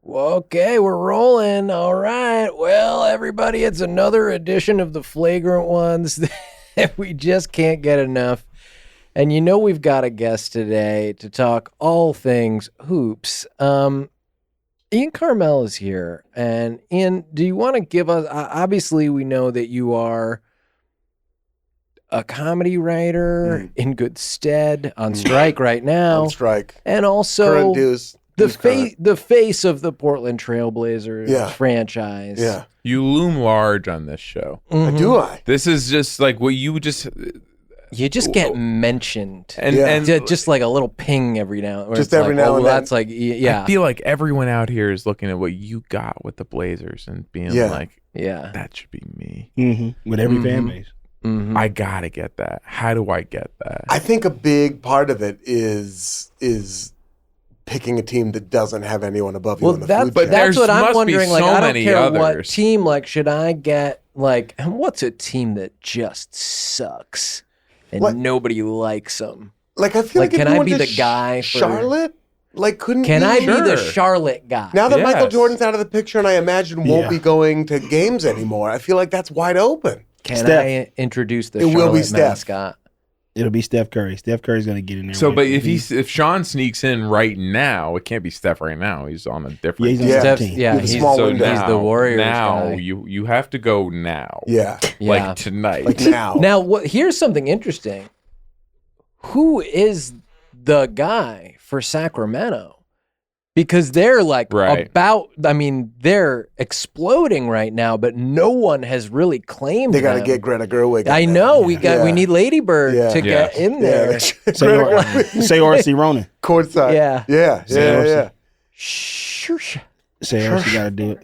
Okay, we're rolling. All right. Well, everybody, it's another edition of the Flagrant Ones that we just can't get enough. And you know we've got a guest today to talk all things hoops. Ian Karmel is here. And Ian, do you want to give us, obviously we know that you are a comedy writer in good stead, on strike right now. On strike. And also Current dues. the face of the Portland Trailblazers franchise. Yeah. You loom large on this show. Do I? This is just like what you just... You just get mentioned. And just like a little ping every now. Just every now and then. That's like, yeah. I feel like everyone out here is looking at what you got with the Blazers and being like, that should be me. Mm-hmm. With every fan base. Mm-hmm. I got to get that. How do I get that? I think a big part of it is picking a team that doesn't have anyone above you in the food chain. But that's what I'm must be wondering. Like, so I don't many care what others. team. Like, should I get like, what's a team that just sucks and nobody likes them? Like, I feel like, can if you I went be to the guy for Charlotte? Like, couldn't Can you? I be the Sure. Charlotte guy? Now that Michael Yes. Jordan's out of the picture and I imagine won't be going to games anymore, I feel like that's wide open. Can Steph. I introduce the It will be Charlotte Steph. mascot? It'll be Steph Curry. Steph Curry's going to get in there. So, with but the- if Sean sneaks in right now, it can't be Steph right now. He's on a different he's on Yeah. Steph's, 17. yeah, With a he's, small so window. he's now, the Warriors now guy. you have to go now. Yeah. Yeah. Like tonight. Like now. Now, here's something interesting. Who is the guy for Sacramento? Because they're like Right. they're exploding right now, but no one has really claimed They got to them. get Greta Gerwig. I in know there. we need Lady Bird Yeah. to get in there. say Greta Gerwig, say R.C. Ronan. courtside. Yeah. Yeah. Shursha. Say R.C. got to do it.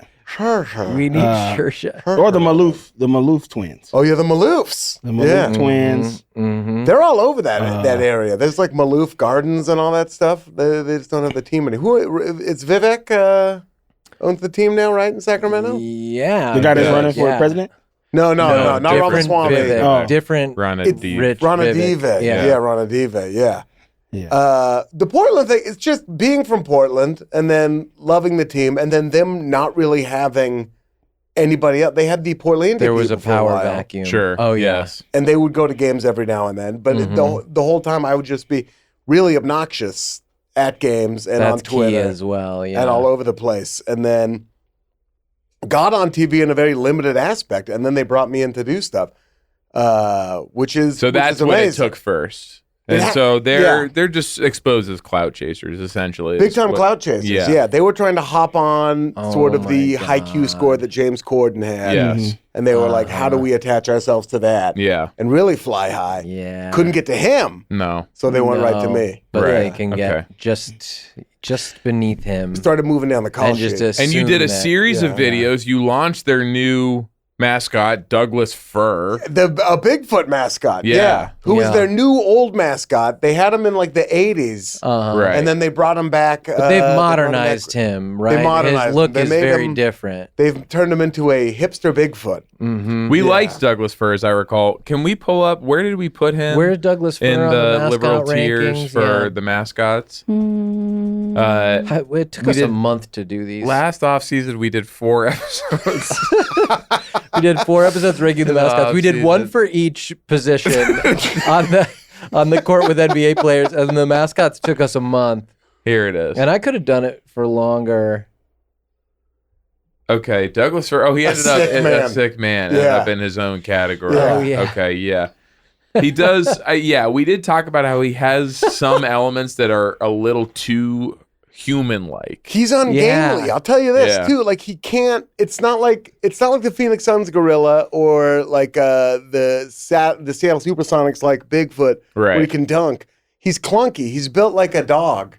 We need Shursha. Or the Maloof twins. Oh, yeah, the Maloofs. The Maloof twins. Mm-hmm. They're all over that area. There's like Maloof Gardens and all that stuff. They just don't have the team anymore. It's Vivek owns the team now, right, in Sacramento? Yeah. The guy that's running for Yeah. president? No, not different Ramaswamy. Vivek. Oh. Different Ranadib. Rich Ranadive. Vivek. Yeah, Ranadive, yeah. Yeah. The Portland thing, it's just being from Portland and then loving the team and then them not really having anybody else. They had the Portlandia There was a people for power while, vacuum. Sure. Oh, yeah. Yes. and they would go to games every now and then. But the whole time I would just be really obnoxious at games and That's on Twitter key as well. Yeah. and all over the place. And then got on TV in a very limited aspect. And then they brought me in to do stuff, which is So that's what it took first. And so they're just exposed as clout chasers, essentially. Big is time what- clout chasers. Yeah. Yeah. They were trying to hop on sort of Oh the my high Q God. score that James Corden had. Yes. And they were like, how do we attach ourselves to that? Yeah. And really fly high. Yeah. Couldn't get to him. No. So they went right to No, me. But they Right. can Okay. get just beneath him. Started moving down the and college just street. And you did a assume that- series of yeah. videos. You launched their new mascot, Douglas Fur. A Bigfoot mascot. Yeah. Who was Yeah. their new old mascot. They had him in like the 80s. Right. And then they brought him back. But they've modernized him, right? modernized His look him. They is made very him- different. They've turned him into a hipster Bigfoot. Mm-hmm. We liked Douglas Fur, as I recall. Can we pull up, where did we put him? Where's Douglas Fur in on the mascot liberal tiers rankings? for Yeah. the mascots? It took we us a did- month to do these. Last off season, we did 4 episodes. We did 4 episodes ranking the mascots. We did one for each position on the court with NBA players, and the mascots took us a month. Here it is. And I could have done it for longer. Okay, Douglas Fur. Oh, he ended up sick man. a sick man. Ended Yeah. up in his own category. Yeah. Oh, yeah. Okay, yeah. He does. Yeah, we did talk about how he has some elements that are a little too human-like. He's ungainly. Yeah. I'll tell you this Yeah. too. Like he can't. It's not like the Phoenix Suns gorilla or like the Seattle SuperSonics like Bigfoot where he Right. can dunk. He's clunky. He's built like a dog,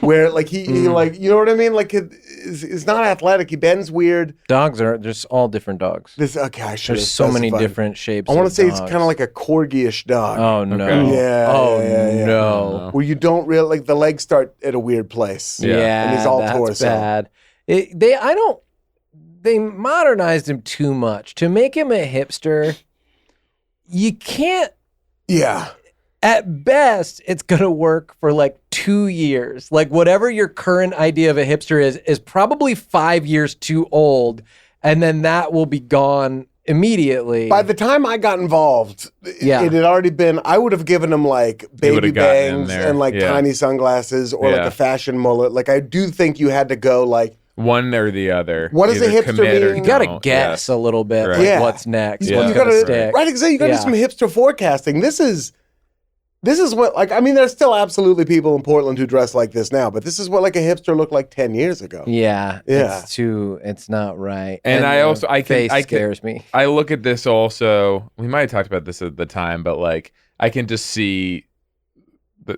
where like he like you know what I mean. Like he's not athletic. He bends weird. Dogs are just all different dogs. I should. There's so many different shapes. I want to of say it's dogs. kind of like a corgi-ish dog. Oh no! Okay. Yeah, Oh yeah. no! Where you don't really like the legs start at a weird place. Yeah, And he's all that's torso. bad. They modernized him too much to make him a hipster. You can't. Yeah. At best, it's going to work for like 2 years. Like whatever your current idea of a hipster is probably 5 years too old. And then that will be gone immediately. By the time I got involved, Yeah. it had already been, I would have given him like baby would've gotten in bangs there. and like Yeah. tiny sunglasses or like Yeah. a fashion mullet. Like I do think you had to go like, One or the other. What is a Either hipster commit or mean? you got to don't. guess a little bit Right. like Yeah. what's next, Yeah. what's you going to gotta, stick. right, exactly. You got to Yeah. do some hipster forecasting. This is what, like, I mean, there's still absolutely people in Portland who dress like this now, but this is what like a hipster looked like 10 years ago. Yeah. Yeah. It's not right. And I the also- I can- face I can- scares me. I look at this also. We might have talked about this at the time, but like I can just see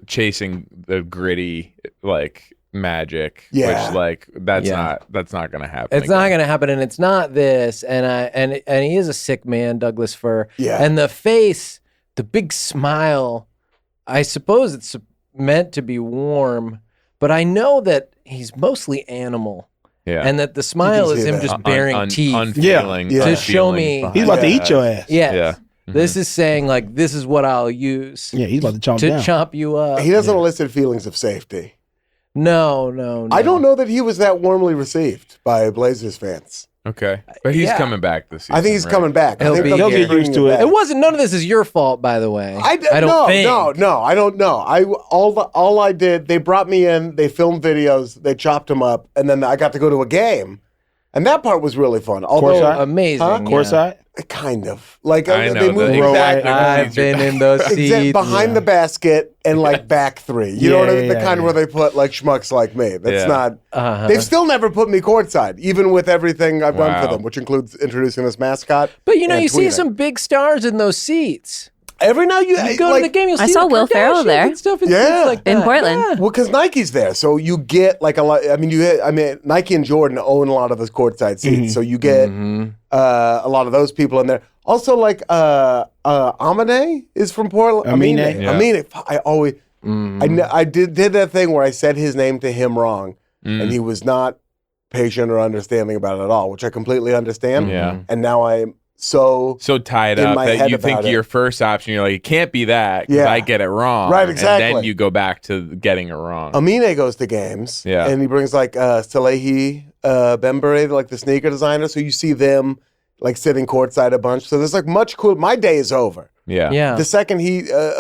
chasing the gritty like magic. Yeah. Which like that's Yeah. not gonna happen. It's not going to happen, and it's not this. And he is a sick man, Douglas Fir. Yeah. And the face, the big smile. I suppose it's meant to be warm, but I know that he's mostly animal, Yeah. and that the smile is see him that. just baring teeth. Unfeeling, Yeah. To show unfeeling me- behind He's about to that. eat your ass. Yes. Yeah. This is saying like this is what I'll use Yeah, he's about to chomp to down. chomp you up. He doesn't elicit feelings of safety. No. I don't know that he was that warmly received by Blazers fans. Okay, but he's Yeah. coming back this season. I think he's right? coming back. I He'll think be they'll here. keep bringing He'll get used to it. back. It wasn't. None of this is your fault, by the way. I don't no, think. No, I don't know. All I did, they brought me in, they filmed videos, they chopped them up, and then I got to go to a game, and that part was really fun. Although, Courtside? Amazing. Huh? yeah. Courtside? kind of like I know they moved exactly. I've been in those seats. behind the basket and like back three. You know what I mean? The Yeah, kind yeah. where they put like schmucks like me. That's Yeah. not. Uh-huh. They've still never put me courtside, even with everything I've done for Wow. them, which includes introducing this mascot. But you know, and you see tweeting. some big stars in those seats. Every now You go to the game, you'll I see saw the Will Ferrell Kardashians there. and stuff and Yeah. things like In that. Portland. Yeah. Well, because Nike's there, so you get like a lot. I mean, Nike and Jordan own a lot of those courtside seats, so you get a lot of those people in there. Also, like Amine is from Portland. Amine? Yeah. Amine. I always, I did that thing where I said his name to him wrong, and he was not patient or understanding about it at all, which I completely understand. Yeah. And now I'm so tied in up my that head you think about it. your first option, you're like, it can't be that because Yeah. I get it wrong. Right, And exactly. then you go back to getting it wrong. Amine goes to games, Yeah. and he brings like Salehi Bembere, like the sneaker designer. So you see them like sitting courtside a bunch. So there's like much cool. My day is over. yeah. Yeah. The second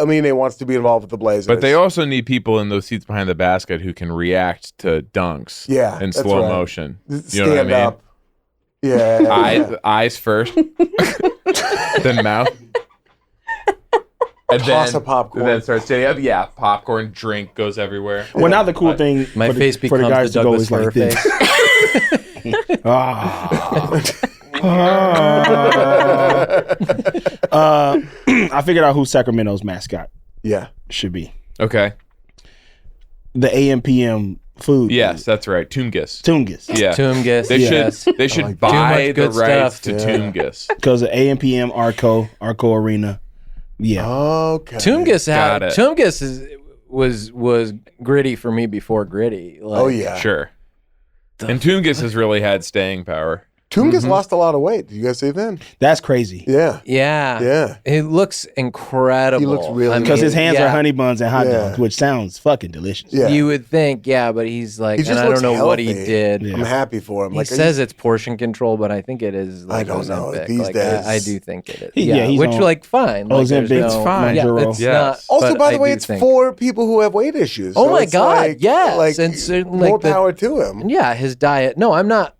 Amine wants to be involved with the Blazers, But they also need people in those seats behind the basket who can react to dunks Yeah, in that's slow right. motion. You stand know what I mean? up. Yeah, Eyes first, then mouth. And Toss a popcorn. Then start standing up. Yeah, popcorn, drink goes everywhere. Well, now the cool thing My for the, face for the becomes guys the to go Douglas is like Fir this. face. I figured out who Sacramento's mascot yeah. should be. Okay. The AM/PM food. Yes, that's right. Toomgis. Tungus. Yeah. Toomgis. They yes. should. They should like buy much the good rights stuff. to Yeah. Toomgis. Because of AM/PM, Arco Arena. Yeah. Okay. Toomgis Got it. was gritty for me before gritty. Like, Oh yeah. Sure. And Toomgis has really had staying power. Toomgis lost a lot of weight. Did you guys see then? That's crazy. Yeah. Yeah. Yeah. He looks incredible. He looks really I good. Because mean, his hands yeah. are honey buns and hot Yeah. dogs, which sounds fucking delicious. Yeah. You would think, yeah, but he's like, He just and I looks don't know what he healthy. did. Yeah. I'm happy for him. He Like says it's portion control, but I think it is. Like, I don't know. Ozempic. These Like, days- I do think it is. Yeah, he's which on like fine. Like, there's Ozempic, no, fine. Yeah, Mounjaro. it's Yes. not. Also, but by I the way, do it's think- for people who have weight issues. Oh So my it's God, like, yes, like, and certainly, more like, power to him. Yeah, his diet. No, I'm not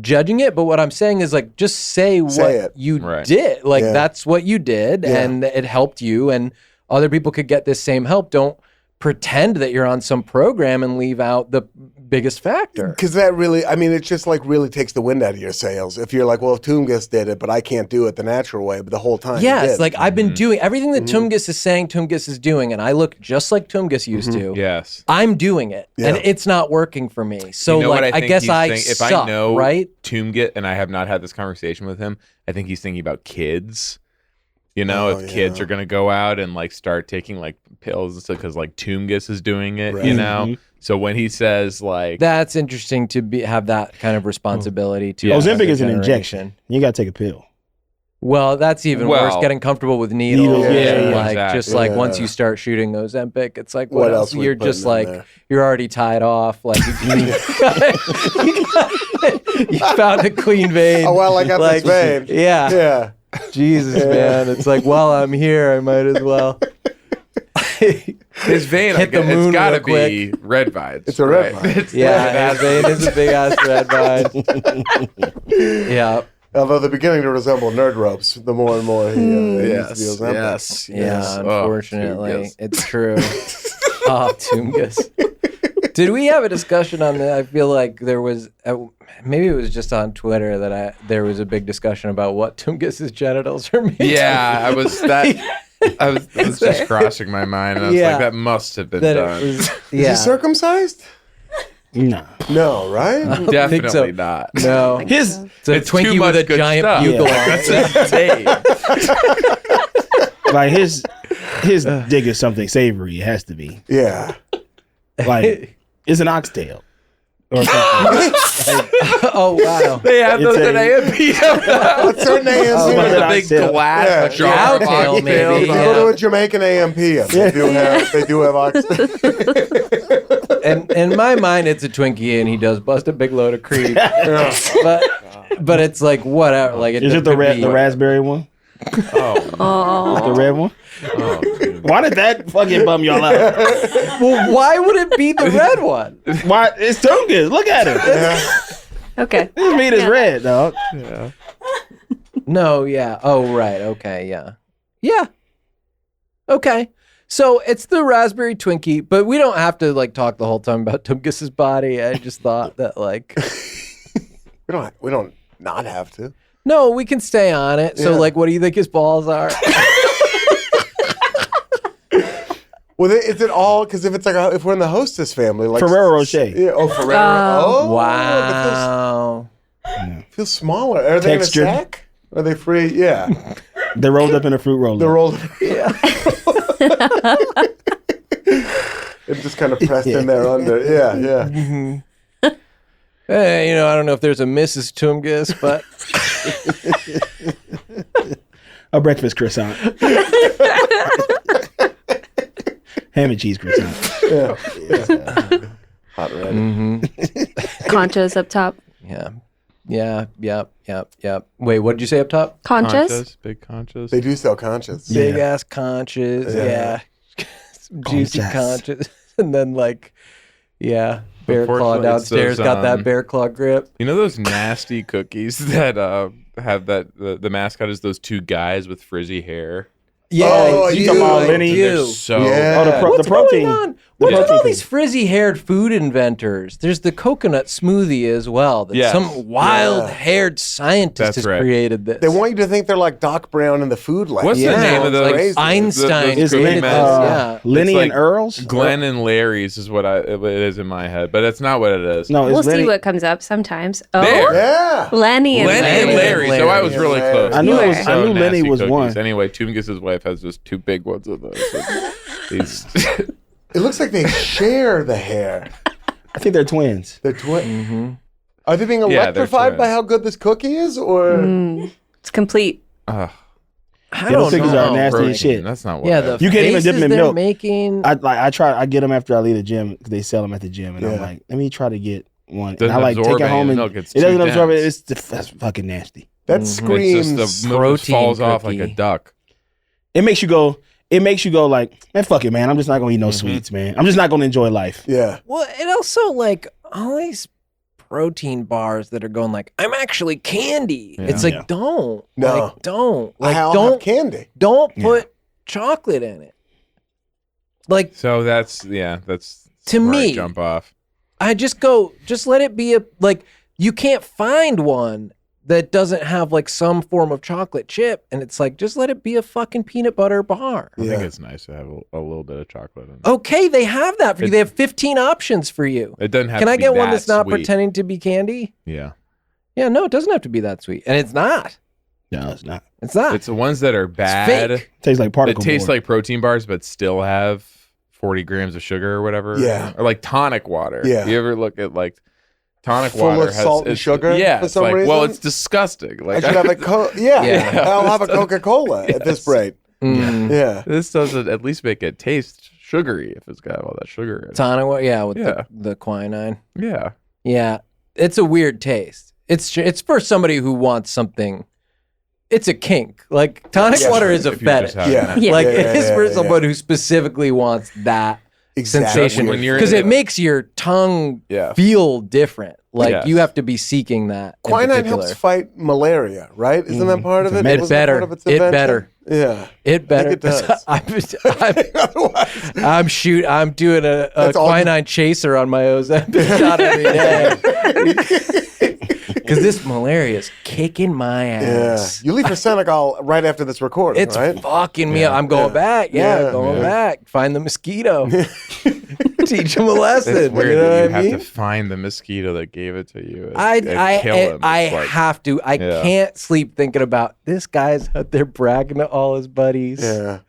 judging it, but what I'm saying is like just say what it. you Right. did. Like Yeah. that's what you did, Yeah. and it helped you, and other people could get this same help. Don't pretend that you're on some program and leave out the biggest factor. Because that really, I mean, it just like really takes the wind out of your sails. If you're like, well, if Toomgis did it, but I can't do it the natural way, but the whole time. he Yes, did. like I've been doing everything that Toomgis is saying Toomgis is doing, and I look just like Toomgis used to. Yes. I'm doing it, and Yeah. it's not working for me. So You know like, what I think guess he's I think- if suck, I know right? Toomgit, and I have not had this conversation with him, I think he's thinking about kids. You know, Oh, if kids yeah. are gonna go out and like start taking like pills and stuff because like Toomgis is doing it, Right. you know. So when he says like, That's interesting to have that kind of responsibility to Yeah. as Ozempic a is an generation. injection. You got to take a pill. Well, that's even worse. Getting comfortable with needles. Needles, And yeah, like exactly. just like once you start shooting Ozempic, it's like what else? we You're putting just in like there? you're already tied off. Like you found a clean vein. Oh, well, I got like, this vein. Yeah. Yeah. Jesus, man. It's like while I'm here, I might as well. His vein, Hit the moon it's got to real be red vines. It's a red vine. It's Yeah, his vein is a big ass red vine. Yeah. Although they're beginning to resemble nerd ropes, the more and more he Yes, uses the Ozempic. yes, Yeah, yes. unfortunately, Tungus. it's true. Oh, Tungus. Did we have a discussion on that? I feel like there was, maybe it was just on Twitter that there was a big discussion about what Tungus's genitals are made. Yeah, I was just crossing my mind. And I was Yeah. like, that must have been That done. it was, Is yeah. he circumcised? Nah. No, right? think Definitely so. not. No. His It's a It's too Twinkie much with a good giant stuff. bugle Yeah. on it. That's insane. like his dick is something savory. It has to be. Yeah. Like it's an oxtail or something. Oh, wow. They have It's those a- at A&P. What's their name? Oh, With my the God. big Oxtail. glass Yeah. jar of Oxtail, oxtails. maybe. If you go to a Jamaican AMP, they do have oxtail. And in my mind, it's a Twinkie, and he does bust a big load of cream. But it's like whatever. Like Is it the raspberry one? Oh, The red one? oh, dude. Why did that fucking bum y'all out? Well, why would it be the red one? Why? It's Tungus. Look at it. Okay. His meat is red, dog. Yeah. No, yeah. Oh, right. Okay, yeah. Yeah. Okay. So it's the raspberry Twinkie, but we don't have to like talk the whole time about Tungus's body. I just thought that like We don't not have to. no, we can stay on it. So Yeah. like, what do you think his balls are? Well, is it all? Because if it's like if we're in the hostess family, like Ferrero Rocher. Yeah. Oh, Ferrero. Oh, Wow. It feels smaller. Are they Textured. in a sack? Are they free? Yeah. They're rolled up in a fruit roller. They're rolled. Yeah. It's just kind of pressed in there under. Yeah, yeah. Hey, I don't know if there's a Mrs. Tungus, but A breakfast croissant. Ham and cheese croissant. Hot red. Conchas up top. yeah. Yeah, yep. Wait, what did you say up top? Conchas? Big conchas. They do sell conchas. Yeah. Big ass conches, yeah. Some juicy Conchas. conches. And then like, yeah, bear claw Unfortunately, it's downstairs those, got that bear claw grip. You know those nasty cookies that have that the mascot is those two guys with frizzy hair? Yeah, Oh, you you talking about Lenny? They're do. so Yeah. Oh, the What's protein. going on? The What's with protein all these thing. frizzy-haired food inventors? There's the coconut smoothie as well. That Yes. some wild-haired scientist That's has right. created this. They want you to think they're like Doc Brown in the food lab. What's the Yeah, name of those? crazy. Einstein those created cookie this. men? Yeah. Lenny It's and like Earl's? Glenn and Larry's is what it is in my head, but it's not what it is. No, it's We'll Lenny. see what comes up sometimes. Oh, There. Yeah. Lenny and Lenny and Larry. Larry. So I was really close. I knew You it was, were. I knew Lenny nasty was cookies. one. Anyway, Tungus' wife has just two big ones of those. These It looks like they share the hair. I think they're twins. They're twin. Are they being Yeah, they're electrified by twins. how good this cookie is, or It's complete. I those don't cookies know. are nasty protein. as shit. That's not what. Yeah, it the is. You can't even dip faces them in they're milk. making. I get them after I leave the gym because they sell them at the gym, and Yeah. I'm like, let me try to get one. Doesn't and I like absorb take it any home of and the milk. It's it doesn't too absorb it. dense. That's fucking nasty. that It's screams? just the milk just protein falls off like a cookie. duck. It makes you go. It makes you go like, man, fuck it, man. I'm just not gonna eat no sweets, man. I'm just not gonna enjoy life. Yeah. Well, and also like all these protein bars that are going like, I'm actually candy. Yeah. It's like, Yeah. don't. No. Like, don't. Like, I'll have don't. candy. Don't Yeah. put chocolate in it. Like, So that's To where I me- jump off. I just let it be you can't find one that doesn't have like some form of chocolate chip. And it's like, just let it be a fucking peanut butter bar. I think Yeah. it's nice to have a little bit of chocolate in it. Okay, they have that for you. They have 15 options for you. It doesn't have. Can to I be get one that that's not sweet. pretending to be candy? Yeah, Yeah, no, it doesn't have to be that sweet. And it's not. No, it's not. It's not. it's the ones that are bad. fake. Tastes like It particle tastes board. like protein bars, but still have 40 grams of sugar or whatever. Yeah. or like tonic water. Yeah. You ever look at like tonic Full water of salt and sugar Yeah, for it's some like, reason? well, it's disgusting. I Like should have a Yeah. I'll have a Coca-Cola at this rate. Mm. Yeah. this doesn't at least make it taste sugary if it's got all that sugar in it. Tonic, with Yeah. the quinine. Yeah. Yeah, it's a weird taste. It's for somebody who wants something. It's a kink. Like tonic Yeah, water sure. is a If you're just fetish. having Yeah. that. Like Yeah, it is for yeah. someone who specifically wants that sensation When you're because in it the- makes your tongue Yeah. feel different. Like Yes. you have to be seeking that. in Quinine particular. helps fight malaria, right? Isn't that part of It's it? a med- Wasn't that better. part of its It invention? better. Yeah. It better. it does. Otherwise, I'm doing a That's all- quinine chaser on my Ozempic shot every day. Because this malaria is kicking my yeah. ass. You leave for Senegal right after this recording, It's right? fucking me up. I'm going back. Yeah, Yeah. going Yeah. back. Find the mosquito. Teach him a lesson. It's weird you know that you what I have mean? to find the mosquito that gave it to you. I kill him. I It's like- have to. I Yeah. can't sleep thinking about this guy's out there bragging to all his buddies. Yeah.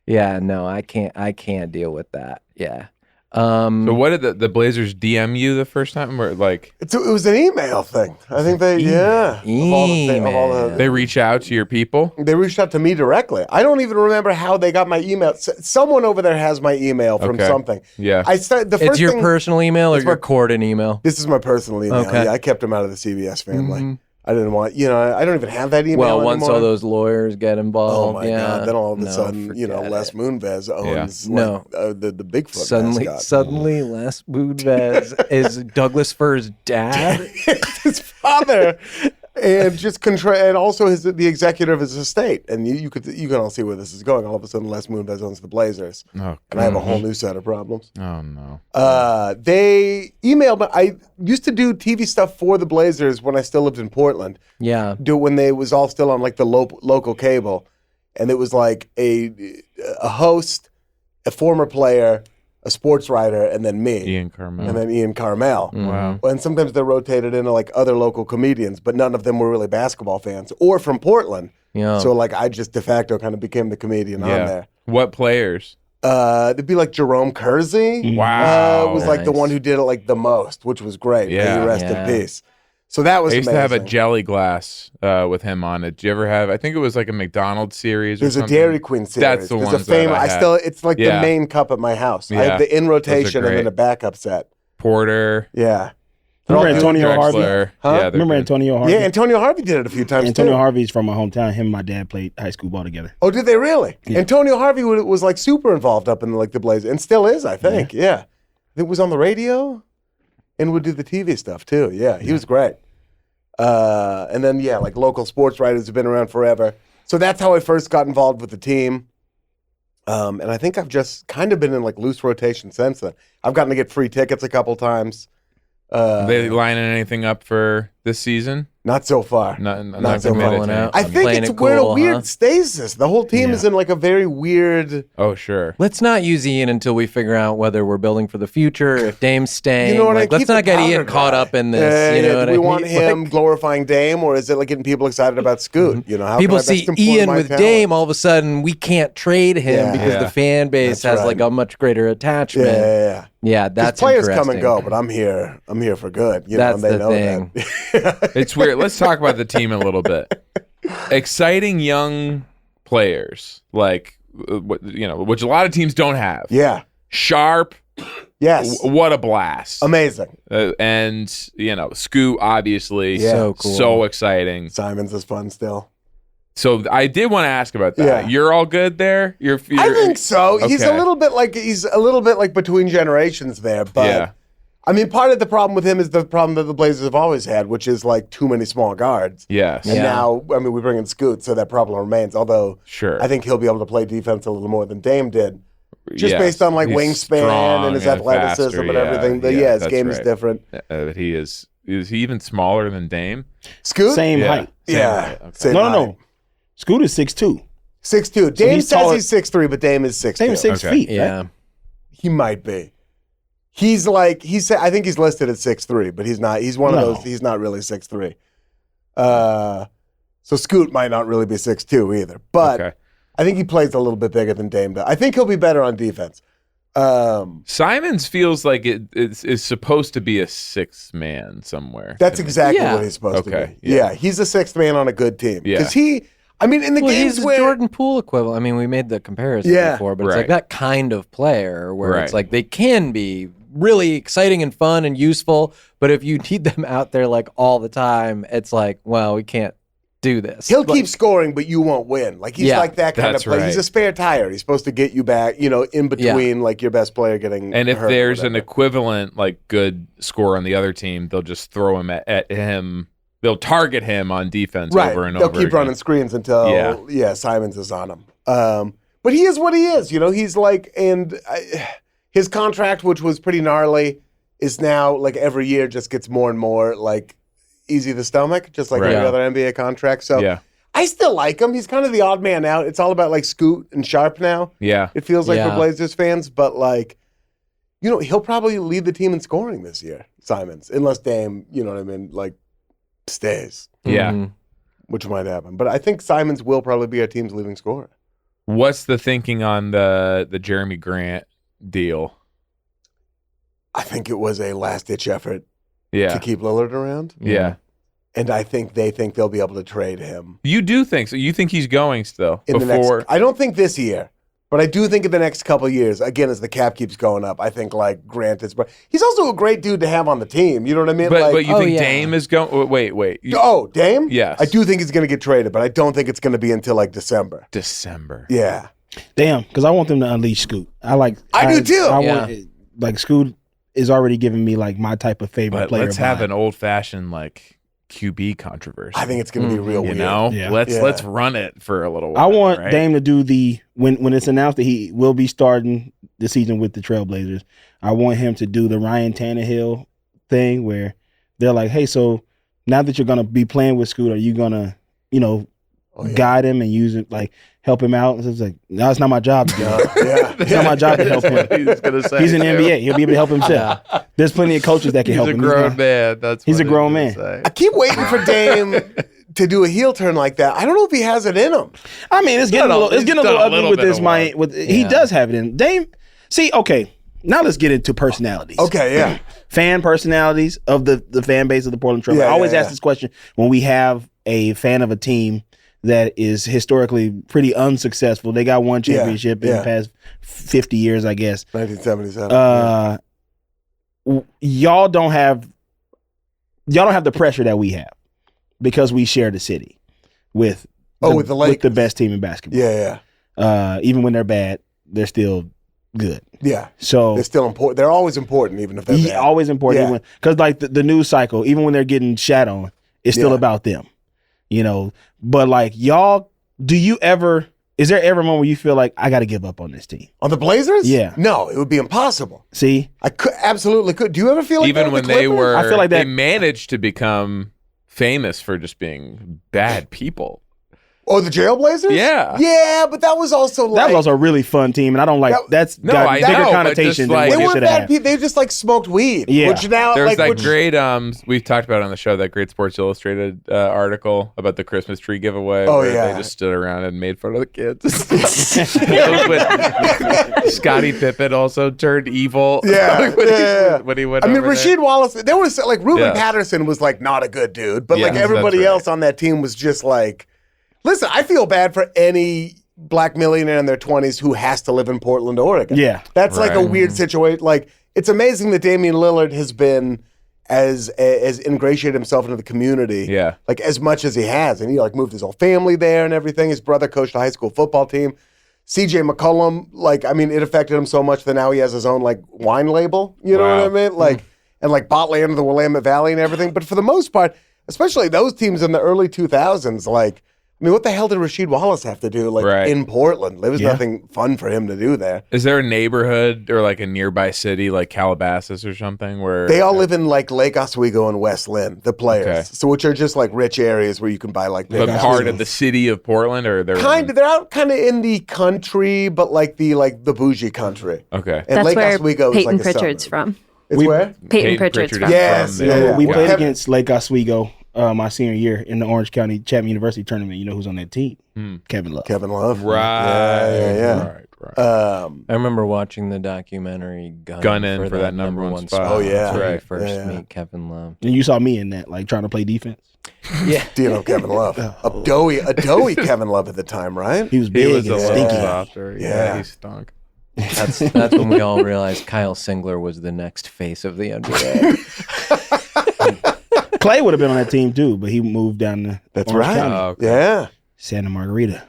Yeah, no, I can't deal with that. Yeah. So what did the Blazers DM you the first time? Or like It was an email thing. I think they, yeah. Email. they reach out to your people? They reached out to me directly. I don't even remember how they got my email. Someone over there has my email from Okay. something. Yeah. The first It's your thing, personal email or It's your my- Corden email? This is my personal email. Okay. Yeah, I kept him out of the CBS family. I didn't want, I don't even have that email Well, once anymore. all those lawyers get Oh involved, my yeah. God! Then all of a No, sudden, forget Les it. Moonves owns No. the Bigfoot mascot. Suddenly, Les Moonves is Douglas Fur's dad. His father, and just and also the executor of his estate. And you can all see where this is going. All of a sudden, Les Moonves owns the Blazers, Oh, and I have a whole new set of problems. oh no. They emailed me. I used to do TV stuff for the Blazers when I still lived in Portland. Yeah. Do when they was all still on like the local cable, and it was like a host, a former player, a sports writer, and then me, Ian Karmel. and then Ian Karmel. Wow. And sometimes they rotated into like other local comedians, but none of them were really basketball fans or from Portland. Yeah. So like I just de facto kind of became the comedian on there. What players? It'd be like Jerome Kersey. Wow. Was like the Nice. one who did it like the most, which was great. May Yeah. he rest Yeah. in peace. So that was I used amazing. to have a jelly glass with him on it. Did you ever have? I think it was like a McDonald's series. There's or a something. Dairy Queen series. That's the There's ones a famous. that I I had. still. It's like Yeah. the main cup at my house. I Yeah. have the in Those are rotation and then great. a backup set. Porter. Yeah. Remember Antonio Harvey? Drexler. Huh? Yeah, they're Remember good. Antonio Harvey? Yeah, Antonio Harvey did it a few times Antonio too. Harvey's from my hometown. Him and my dad played high school ball together. Oh, did they really? Yeah. Antonio Harvey was like super involved up in like the Blazers, and still is, I think. Yeah. I think it was on the radio, and would do the TV stuff too. Yeah, he was great. And then like local sports writers have been around forever. So that's how I first got involved with the team. And I think I've just kind of been in like loose rotation since then. I've gotten to get free tickets a couple times. Are they lining anything up for this season? Not so far. Not so committed far. to Out. I anything. think Playing it's it we're in a cool, weird huh? stasis. The whole team is in like a very weird. Oh sure. Let's not use Ian until we figure out whether we're building for the future, if Dame's staying. You know what I like, mean? let's not get Ian caught up in this. You know what do I we mean? want him Like, glorifying Dame, or is it like getting people excited about Scoot? You know, how people can I best see employ Ian my with talent? Dame, all of a sudden we can't trade him Yeah. because Yeah. the fan base That's has like right. a much greater attachment. Yeah. Yeah, Because that's players come and interesting. go, but I'm here. I'm here for good. You That's know, and they the know thing. that. It's weird. Let's talk about the team a little bit. Exciting young players, like which a lot of teams don't have. Yeah. Sharp. Yes. What a blast. Amazing. And Scoot obviously. Yeah. So cool. So exciting. Simons is fun still. So I did want to ask about that. Yeah. You're all good there? You're I think so. He's a okay. little bit like between generations there, but Yeah. I mean, part of the problem with him is the problem that the Blazers have always had, which is like too many small guards. Yes. And Yeah. now, I mean, we bring in Scoot, so that problem remains. Although Sure. I think he'll be able to play defense a little more than Dame did, just Yes. based on like He's wingspan strong and his and athleticism faster, and yeah. everything. But Yeah, his that's game is right. different. But he is he even smaller than Dame? Scoot, Same Yeah. height. Same yeah, height, okay. same No, height. no. Scoot is 6'2". 6'2". Dame he's says taller- he's 6'3", but Dame is 6'2". Same 6 Okay. feet. Yeah. Right? He might be. He's like I think he's listed at 6'3", but he's not. He's one of No. those. He's not really 6'3". So Scoot might not really be 6'2" either. But Okay. I think he plays a little bit bigger than Dame does. I think he'll be better on defense. Simons feels like it's supposed to be a sixth man somewhere. That's exactly Yeah. what he's supposed to Okay, be. yeah. Yeah, he's a sixth man on a good team. Yeah. Because in the games he's where the Jordan Poole equivalent. I mean, we made the comparison Yeah. before, but it's Right. like that kind of player where Right. it's like they can be really exciting and fun and useful, but if you need them out there like all the time, it's like, well, we can't do this. he'll Like, keep scoring, but you won't win. Like he's Yeah, like that kind that's of player. He's right. a spare tire. He's supposed to get you back, in between like your best player getting And if hurt or there's an whatever. equivalent like good score on the other team, they'll just throw him at him. They'll target him on defense right, over and they'll over. keep again. running screens until Simons is on him. But he is what he is. He's like, his contract, which was pretty gnarly, is now like every year just gets more and more like easy to stomach, just like Right. every other NBA contract. So Yeah, I still like him. He's kind of the odd man out. It's all about like Scoot and Sharp now. yeah. It feels like Yeah. for Blazers fans, but like, he'll probably lead the team in scoring this year, Simons, unless Dame, like stays, Yeah. mhm. which might happen. But I think Simons will probably be our team's leading scorer. What's the thinking on the Jeremy Grant deal? I think it was a last-ditch effort Yeah, to keep Lillard around, yeah. and I think they think they'll be able to trade him You do think so? You think he's going still in the before? next. I don't think this year. But I do think in the next couple of years, again, as the cap keeps going up, I think like Grant is. He's also a great dude to have on the team. You know what I mean? But you Oh, think yeah. Dame is going? Wait. Dame? Yes. I do think he's going to get traded, but I don't think it's going to be until like December. December. Yeah. Damn, because I want them to unleash Scoot. I do too. I Yeah. want like Scoot is already giving me like my type of favorite But player. let's have vibe. an old fashioned like QB controversy. I think it's going to be real you weird. know. Yeah. Let's run it for a little while. I want right? Dame to do when it's announced that he will be starting the season with the Trailblazers. I want him to do the Ryan Tannehill thing where they're like, "Hey, so now that you're gonna be playing with Scoot, are you gonna, guide him and use it like help him out?" And so it's like, no, it's not my job to do that. Yeah. It's not my job to help him. He's gonna say He's in the too. NBA. He'll be able to help himself. There's plenty of coaches that can He's help a him. grown not- man. That's he's what a grown he's man. gonna say. I keep waiting for Dame to do a heel turn like that. I don't know if he has it in him. I mean, it's getting a little, He's done a ugly little with bit this. of My work. he does have it in Dame. See, okay, now let's get into personalities. Okay, yeah. Fan personalities of the fan base of the Portland Trail. Yeah, I always yeah, ask yeah. this question when we have a fan of a team that is historically pretty unsuccessful. They got one championship in yeah. the past 50 years, I guess. 1977. Y'all don't have the pressure that we have because we share the city with with the Lakers. with the best team in basketball. Yeah. Even when they're bad, they're still good. Yeah. So They're still important. They're always important, even if they're bad. always important. Yeah. Because like the news cycle, even when they're getting shat on, it's still Yeah. about them. But like y'all, is there ever a moment where you feel like I got to give up on this team? On the Blazers? Yeah. No, it would be impossible. See, I could absolutely could. Do you ever feel like that Even with when the they Clippers? were, I feel like they that- managed to become famous for just being bad people. Oh, the Jailblazers? Yeah. Yeah, but that was also like that was also a really fun team, and I don't like that's No, got I bigger know, but connotation just than like- what they it weren't should bad have. people. They just like smoked weed. Yeah. Which now There's like that which, great we've talked about on the show, that great Sports Illustrated article about the Christmas tree giveaway. Oh, where yeah. They just stood around and made fun of the kids. When Scottie Pippen also turned evil. Yeah, yeah. when he went I mean, over Rasheed there. Wallace. There was like Ruben Yeah. Patterson was like not a good dude, but like Yes, everybody that's right. else on that team was just like. Listen, I feel bad for any black millionaire in their 20s who has to live in Portland, Oregon. Yeah. That's like a Right. weird situation. Like, it's amazing that Damian Lillard has been as ingratiated himself into the community, Yeah. like as much as he has, and he like moved his whole family there and everything. His brother coached a high school football team. CJ McCollum, like, I mean, it affected him so much that now he has his own like wine label. You know Wow. what I mean? Like, and like bought land in the Willamette Valley and everything. But for the most part, especially those teams in the early 2000s, like, I mean, what the hell did Rasheed Wallace have to do, like, Right. in Portland? There was Yeah. nothing fun for him to do there. Is there a neighborhood or like a nearby city like Calabasas or something where They all live in, like, Lake Oswego and West Lynn, the players. Okay. So, which are just, like, rich areas where you can buy, like, big but part houses. of the city of Portland, or they're They're out kind of in the country, but, like, the bougie country. Okay. And That's Lake where Oswego is, Peyton like, a Pritchard's suburb. from. It's where? Peyton Pritchard's Pritchard from. is Yes, from there. yeah. We What played happened? against Lake Oswego my senior year in the Orange County Chapman University tournament. You know who's on that team? Kevin Love. Kevin Love. Right. Yeah. Right. LeBron. I remember watching the documentary Gunning for that number one spot. Oh, yeah. When Right. you first Yeah. meet Kevin Love. And you saw me in that, like trying to play defense. Yeah. Kevin Love. A doughy Kevin Love at the time, right? He was He big was a and little stinky. softer. Yeah, Yeah. he stunk. That's when we all realized Kyle Singler was the next face of the NBA. Clay would have been on that team too, but he moved down to That's Orange right. County, Oh, okay. Yeah. Santa Margarita.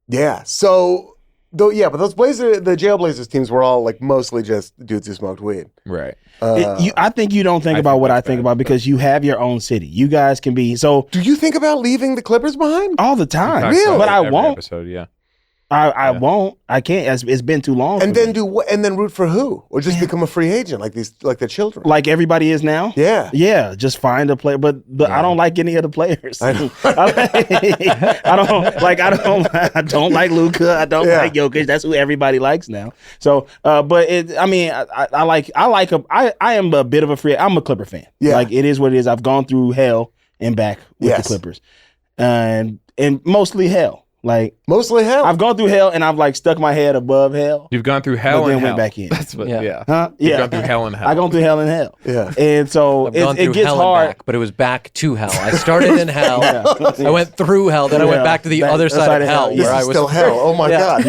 Yeah. So, but those the Jailblazers teams were all like mostly just dudes who smoked weed. Right. I think you don't think I about think what I that's think bad, about because you have your own city. You guys can be so Do you think about leaving the Clippers behind? all the We time, talked about but it I every won't. Episode, yeah. I won't. I can't. It's been too long. And for then me. and then root for who? Or just become a free agent like the children? Like everybody is now. Yeah. Yeah, just find a player. But I don't like any of the players. I know. I don't like Luka. I don't Yeah. like Jokic. That's who everybody likes now. So, but I am a bit of a free. I'm a Clipper fan. Yeah. Like it is what it is. I've gone through hell and back with Yes. the Clippers, and mostly hell. Like Mostly hell. I've gone through hell and I've like stuck my head above hell, You've gone through hell but then and hell. went back in. That's what. Yeah. Yeah. Huh? You've Yeah, gone through hell and hell. I gone through hell and hell. Yeah. And so I've gone through it gets hell hard. and back, but it was back to hell. I started in hell. Yeah. I went through hell, then I went Yeah. back to the Back- other side of hell, This This where I is was still hell. Oh my Yeah. God.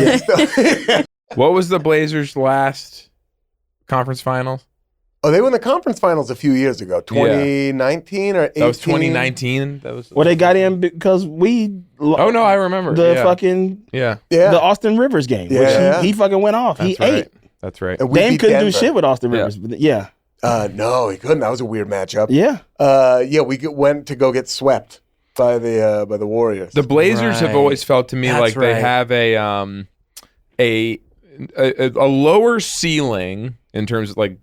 Yeah. What was the Blazers' last conference finals? Oh, they won the conference finals a few years ago, 2019 or 18. That was 2019. That was. Well, they got in because we. Oh no, I remember the yeah. fucking Yeah, Yeah. the Austin Rivers game, which Yeah. he fucking went off. that's He right. ate. That's right. And we Dame beat couldn't do Denver. shit with Austin Yeah. Rivers. But yeah, No, he couldn't. That was a weird matchup. yeah. We went to go get swept by the Warriors. The Blazers have Right. always felt to me That's like they right. have a lower ceiling in terms of like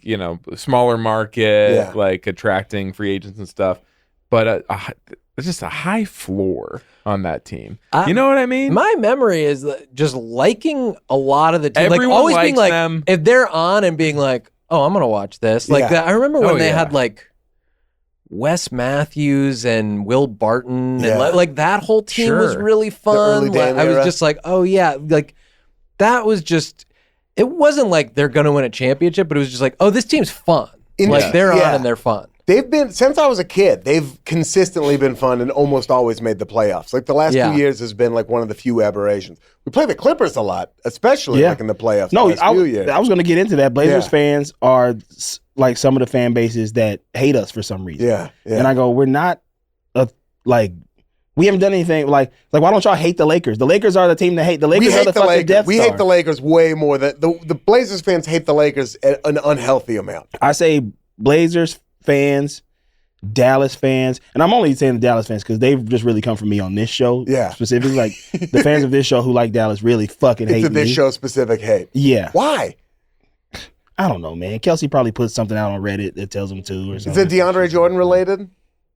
smaller market, Yeah. like attracting free agents and stuff, but it's just a high floor on that team. You know what I mean? My memory is just liking a lot of the team. Everyone like always being likes like, them. if they're on and being like, oh, I'm going to watch this. Like Yeah. that. I remember when Oh, they yeah. had like Wes Matthews and Will Barton Yeah. and like that whole team was Sure. really fun. early Like, Dame I was era. just like, oh yeah, like that was just, it wasn't like they're going to win a championship, but it was just like, oh, this team's fun. Like they're Yeah. on and they're fun. They've been, since I was a kid, they've consistently been fun and almost always made the playoffs. Like the last Yeah. 2 years has been like one of the few aberrations. We play the Clippers a lot, especially Yeah. like in the playoffs. No, the last few years. I was going to get into that. Blazers Yeah. fans are like some of the fan bases that hate us for some reason. Yeah, yeah. And I go, we're not we haven't done anything like why don't y'all hate the Lakers? The Lakers are the team that hate. The Lakers we are hate the the fucking Lakers. Death We Star. hate the Lakers way more than the Blazers fans hate the Lakers an unhealthy amount. I say Blazers fans, Dallas fans, and I'm only saying the Dallas fans because they've just really come from me on this show. Yeah. Specifically, like the fans of this show who like Dallas really fucking hate It's a this me. show specific hate. Yeah. Why? I don't know, man. Kelsey probably put something out on Reddit that tells him to or Is something. it DeAndre Jordan related?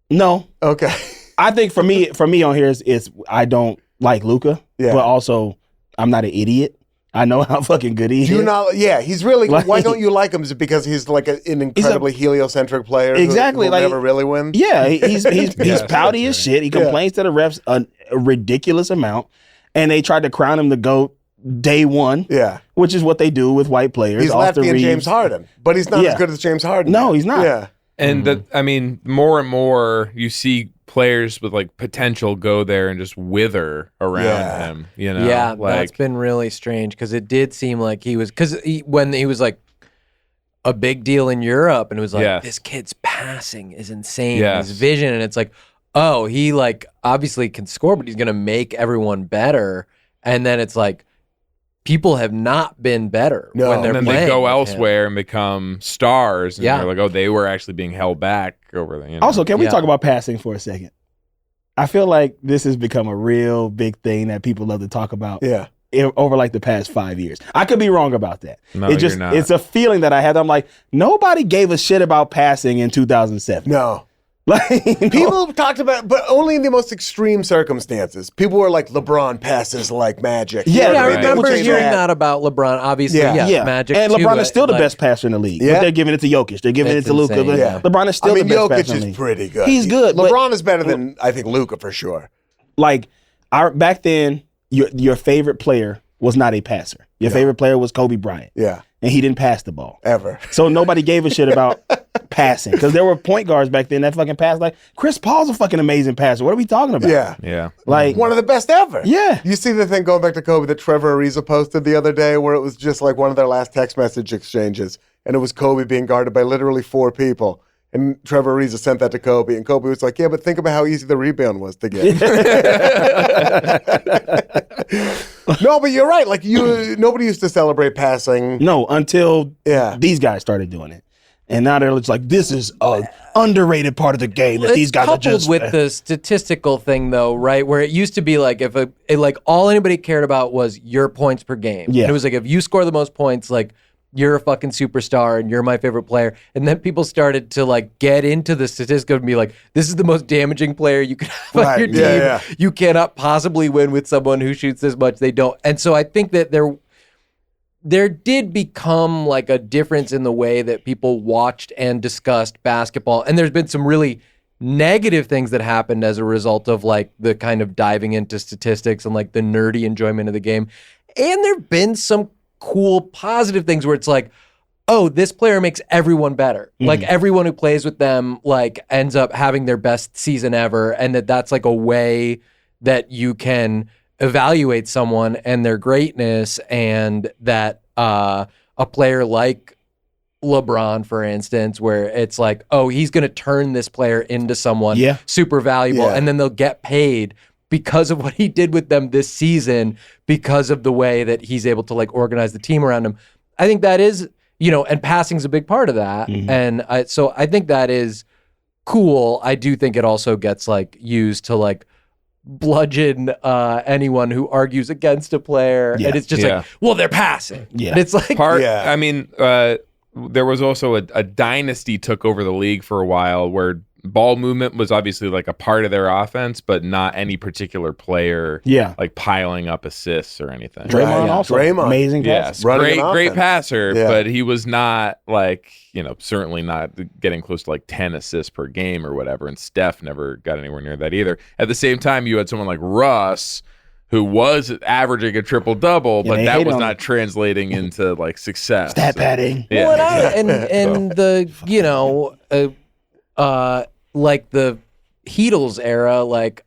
No. Okay. I think for me on here is I don't like Luka, Yeah. but also I'm not an idiot. I know how fucking good he is. Do you not? Yeah, he's really. Like- why don't you like him? Is it because he's like an incredibly heliocentric player? Exactly, who like- never really win. Yeah, he's Yes, pouty as that's shit. He complains to the refs a ridiculous amount, and they tried to crown him the GOAT day one, Yeah, which is what they do with white players. he's Austin Latvian Reeves. James Harden, but he's not Yeah. as good as James Harden. No, he's not. Yeah, And I mean, more and more you see players with like potential go there and just wither around Yeah. him. You know, Yeah, that's like been really strange because it did seem like he was when he was like a big deal in Europe and it was like Yes. this kid's passing is insane, Yes. his vision, and it's like, oh, he like obviously can score, but he's gonna make everyone better, and then it's like people have not been better No. when they're and then playing they go with him. elsewhere and become stars. And Yeah. they're like, oh, they were actually being held back over there. You know? Also, can we Yeah. talk about passing for a second? I feel like this has become a real big thing that people love to talk about yeah. over like the past 5 years. I could be wrong about that. No, it just you're not. it's a feeling that I had. I'm like, nobody gave a shit about passing in 2007. No. Like People talked about, but only in the most extreme circumstances. People were like, LeBron passes like magic. Yeah, Yeah, I Right. remember People say hearing that. that about LeBron. Obviously, Yeah. yeah, Magic. And too, LeBron but, is still the like, best passer in the league. Yeah. But they're giving it to Jokic. They're giving It's it to Luka. insane, yeah. LeBron is still I mean, the best Jokic passer in the is league. pretty good. He's good, but- LeBron is better than I think Luka for sure. Like back then, your favorite player was not a passer. Your favorite player was Kobe Bryant. Yeah. And he didn't pass the ball. Ever. So nobody gave a shit about passing. Because there were point guards back then that fucking passed. Like, Chris Paul's a fucking amazing passer. What are we talking about? Yeah. Yeah. Like, One of the best ever. Yeah. You see the thing going back to Kobe that Trevor Ariza posted the other day where it was just like one of their last text message exchanges. And it was Kobe being guarded by literally 4 people. And Trevor Ariza sent that to Kobe. And Kobe was like, yeah, but think about how easy the rebound was to get. No, but you're right. Like, nobody used to celebrate passing. no, until Yeah. these guys started doing it. And now they're just like, this is a underrated part of the game that these guys are coupled just with the statistical thing, though, right? Where it used to be like like all anybody cared about was your points per game. Yeah. And it was like if you score the most points, like you're a fucking superstar and you're my favorite player. And then people started to like get into the statistical and be like, this is the most damaging player you could have on Right. your team. Yeah, yeah. You cannot possibly win with someone who shoots this much. They don't. And so I think that there did become like a difference in the way that people watched and discussed basketball. And there's been some really negative things that happened as a result of like the kind of diving into statistics and like the nerdy enjoyment of the game. And there've been some cool positive things where it's like, oh, this player makes everyone better. Like everyone who plays with them like ends up having their best season ever. And that's like a way that you can evaluate someone and their greatness, and that a player like LeBron, for instance, where it's like, oh, he's going to turn this player into someone super valuable, and then they'll get paid because of what he did with them this season, because of the way that he's able to like organize the team around him. I think that is, and passing's a big part of that. And so I think that is cool. I do think it also gets like used to like bludgeon anyone who argues against a player, and it's just like, well, they're passing. And it's like I mean, there was also a dynasty took over the league for a while where ball movement was obviously like a part of their offense, but not any particular player like piling up assists or anything. Draymond also amazing yes, passer. great passer, but he was not like, certainly not getting close to like 10 assists per game or whatever, and Steph never got anywhere near that either. At the same time, you had someone like Russ who was averaging a triple-double, but that was not translating into like success. Stat padding. Well, and the like the Heatles era, like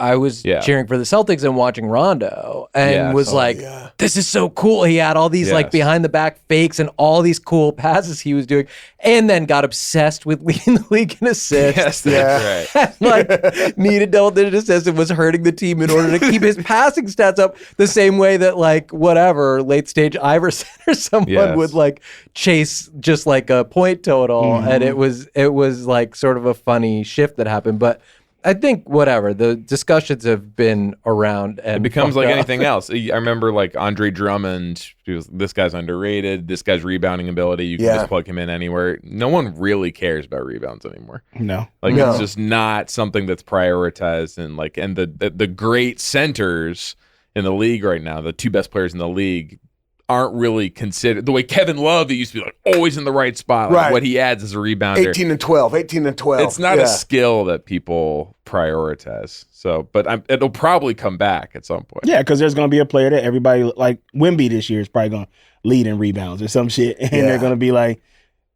I was cheering for the Celtics and watching Rondo, and was this is so cool. He had all these like behind the back fakes and all these cool passes he was doing, and then got obsessed with leading the league in assists. Yes, that's right. Like needed double-digit assists and was hurting the team in order to keep his passing stats up, the same way that like whatever late-stage Iverson or someone would like chase just like a point total, and it was like sort of a funny shift that happened, but I think whatever, the discussions have been around, and it becomes like anything else. I remember like Andre Drummond, this guy's underrated, this guy's rebounding ability, you can just plug him in anywhere. No one really cares about rebounds anymore. No. It's just not something that's prioritized, and the great centers in the league right now, the 2 best players in the league, aren't really considered the way Kevin Love, that used to be like always in the right spot. Like what he adds as a rebounder. 18 and 12. It's not a skill that people prioritize. So, but it'll probably come back at some point. Yeah, because there's going to be a player that everybody, like Wemby this year, is probably going to lead in rebounds or some shit. And they're going to be like,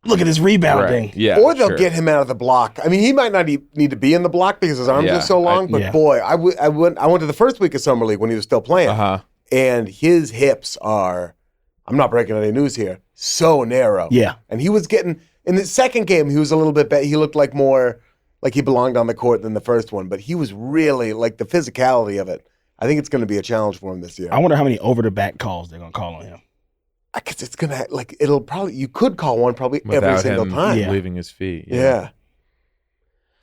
look at this rebounding. Yeah, or they'll get him out of the block. I mean, he might not need to be in the block because his arms are so long, but boy, I went to the first week of Summer League when he was still playing. And his hips are, I'm not breaking any news here, so narrow. Yeah. And he was getting, in the second game, he was a little bit better. He looked like more like he belonged on the court than the first one, but he was really, like the physicality of it. I think it's going to be a challenge for him this year. I wonder how many over-the-back calls they're going to call on him. Because it's going to, like, it'll probably, you could call one probably without every single him time. leaving his feet. Yeah.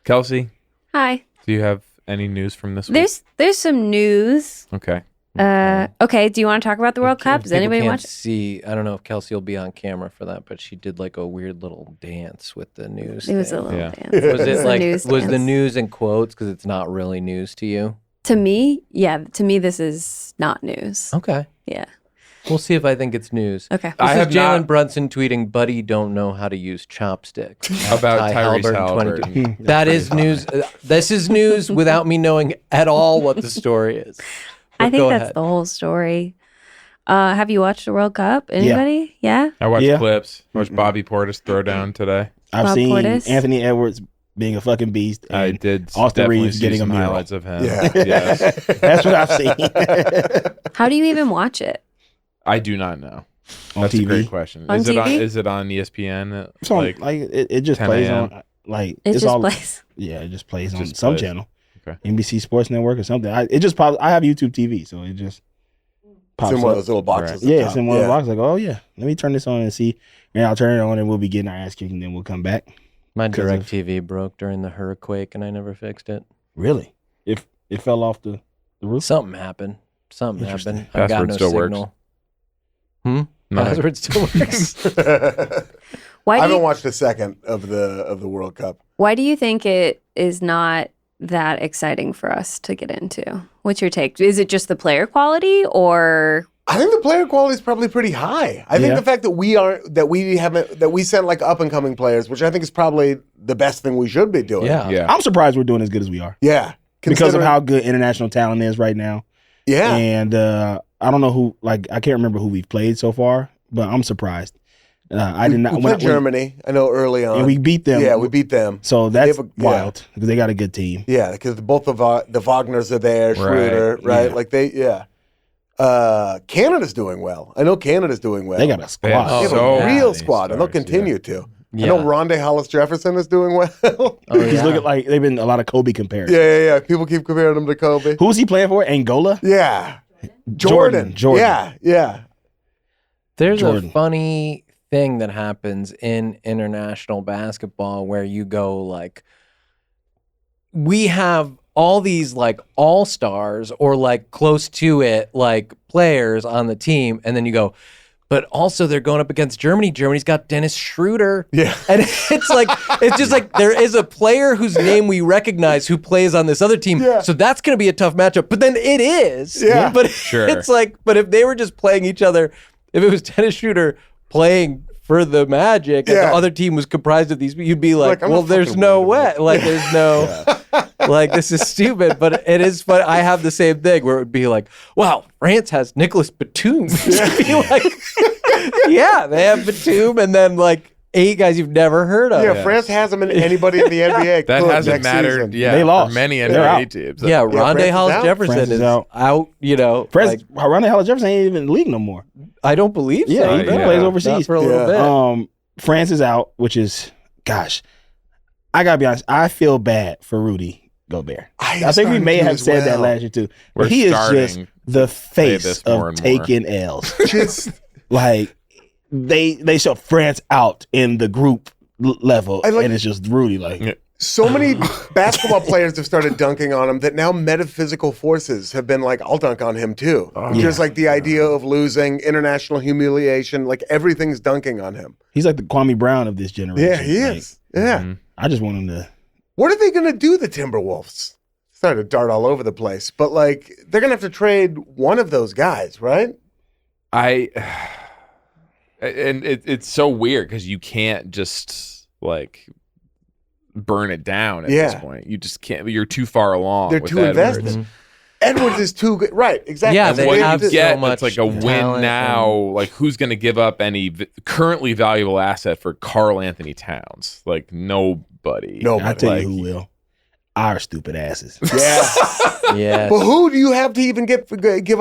Kelsey, Hi. do you have any news from this week? There's some news. Okay. Okay. Do you want to talk about the World Cup? Does anybody can't watch it? see? I don't know if Kelsey will be on camera for that, but she did like a weird little dance with the news. It was a thing. little Yeah. dance. Was It it a like news was the dance. news in quotes because it's not really news to you? To me? Yeah. To me, this is not news. Okay, Yeah. we'll see if I think it's news. Okay. I This have is Jalen not- Brunson tweeting, "Buddy, don't know how to use chopsticks." How about Tyrese Halliburton? 22. That is news. This is news without me knowing at all what the story is. I But think go that's ahead. the whole story. Have you watched the World Cup? Anybody? Yeah. I watched Yeah. clips. I watched Bobby Portis throw down today. I've Bob seen Portis. Anthony Edwards being a fucking beast. I and did Austin definitely Reeves see getting a some mural. highlights of him. Yeah. Yes. That's what I've seen How do you even watch it? I do not know. on That's TV. a great question. On Is it on? TV? Is it on ESPN? It's on, like it just 10 plays a.m.? on like It it's just all plays. yeah it just plays It on just some plays. channel, Okay. NBC Sports Network or something. It just pops. I have YouTube TV, so it just pops It's in one of up. those little boxes. Yeah, at the it's in top. one of the boxes. Like, oh yeah, let me turn this on and see. And I'll turn it on and we'll be getting our ass kicked and then we'll come back. My Because of- DirecTV broke during the hurricane and I never fixed it. Really? If it fell off the roof? Something happened. Something Interesting. happened. I got Password no still works. signal. Hmm? Nothing. Password still works. I Why do haven't you, watched a second of the World Cup. why do you think it is not that exciting for us to get into? What's your take? Is it just the player quality or I think the player quality is probably pretty high. I think Yeah. the fact that we sent like up and coming players, which I think is probably the best thing we should be doing. Yeah. Yeah. I'm surprised we're doing as good as we are Yeah. because of Considering- how good international talent is right now. Yeah. And I don't know who. Like, I can't remember who we've played so far, but I'm surprised. I did not. We when played Germany. I know early on. and we beat them. Yeah, we beat them. So that's have a- wild because they got a good team. Yeah, because both of the Wagners are there, Right. Schroeder, right? Yeah. Like Canada's doing well. I know Canada's doing well. They got a They squad. have They have so a real many squad, and they'll stars, continue to. Yeah. I know Rondé Hollis Jefferson is doing well. Oh, He's yeah. looking like they've been a lot of Kobe comparisons. yeah. People keep comparing him to Kobe. Who's he playing for? Angola? Yeah. Jordan. Yeah. There's Jordan. a funny thing that happens in international basketball where you go like, we have all these like all-stars or like close to it, like players on the team. And then you go, but also they're going up against Germany. Germany's got Dennis Schroeder. Yeah. And it's like, it's just like there is a player whose name we recognize who plays on this other team. Yeah. So that's going to be a tough matchup. But then it is. Yeah. But Sure. it's like, but if they were just playing each other, if it was Dennis Schroeder playing for the Magic and Yeah. the other team was comprised of these, you'd be like, Like, I'm well, not there's fucking no worried way. about Like, there's no, like, this is stupid. But it is fun. I have the same thing where it would be like, wow, France has Nicholas Batum. It'd be like, yeah, they have Batum and then like 8 guys you've never heard of. Yeah, France has him in anybody in the NBA. That could hasn't next mattered. season. Yeah, They for lost. many They're NBA out. teams. Yeah, France Rondé is Hollis out. Jefferson France is is out. out, you know. Pres- Like, Rondae Hollis Jefferson ain't even in the league no more. I don't believe Yeah, so. he yeah. plays Not overseas. for a little Yeah. bit. France is out, which is, gosh, I gotta be honest. I feel bad for Rudy Gobert. I think we may have said that last year too. We're But he is just starting the face this more of and more. taking L's. Just Like they shut France out in the group level, I like- and it's just Rudy. Like, Yeah. so many basketball players have started dunking on him that now metaphysical forces have been like, I'll dunk on him too. Just like the idea of losing, international humiliation, like everything's dunking on him. he's like the Kwame Brown of this generation. Yeah, he Like, is. Yeah. Mhm. I just want him to. What are they going to do, the Timberwolves? Started to dart all over the place, but like they're going to have to trade one of those guys, right? It's so weird because you can't just like burn it down at Yeah. this point. You just can't. You're too far along. They're with too Edwards. invested. Edwards is too good. Right, exactly. Yeah, And they what have you so get, much it's like a win talent now. Like, who's going to give up any currently valuable asset for Karl Anthony Towns? Like, nobody. Nobody. I'll tell Like, you who will. Our stupid asses. Yeah. Yeah. But who do you have to even give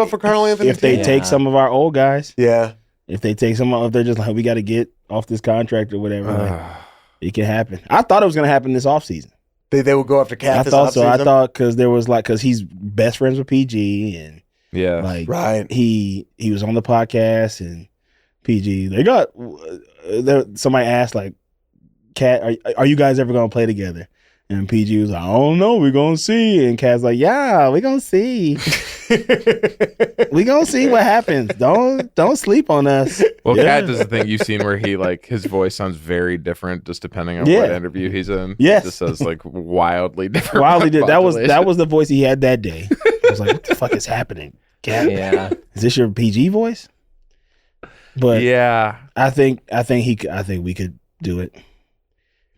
up for Karl Anthony? If they Yeah. take some of our old guys, yeah. if they take some of, they're just like, we got to get off this contract or whatever. Like, it can happen. I thought it was going to happen this offseason. They would go after Cat I this thought so. I offseason? thought because there was like, because he's best friends with PG and yeah. like Right. he was on the podcast and PG. They got somebody asked like, Cat, are you guys ever going to play together? And PG was like, I don't know. We're going to see. And Cat's like, yeah, we're going to see. We're going to see what happens. Don't sleep on us. Well, Yeah. Cat does the thing you've seen where he like his voice sounds very different just depending on Yeah. what interview he's in. Yes. It just says like wildly different. Wildly did. That was modulation. the voice he had that day. I was like, what the fuck is happening? Cat? Yeah. Is this your PG voice? But Yeah. I think we could do it.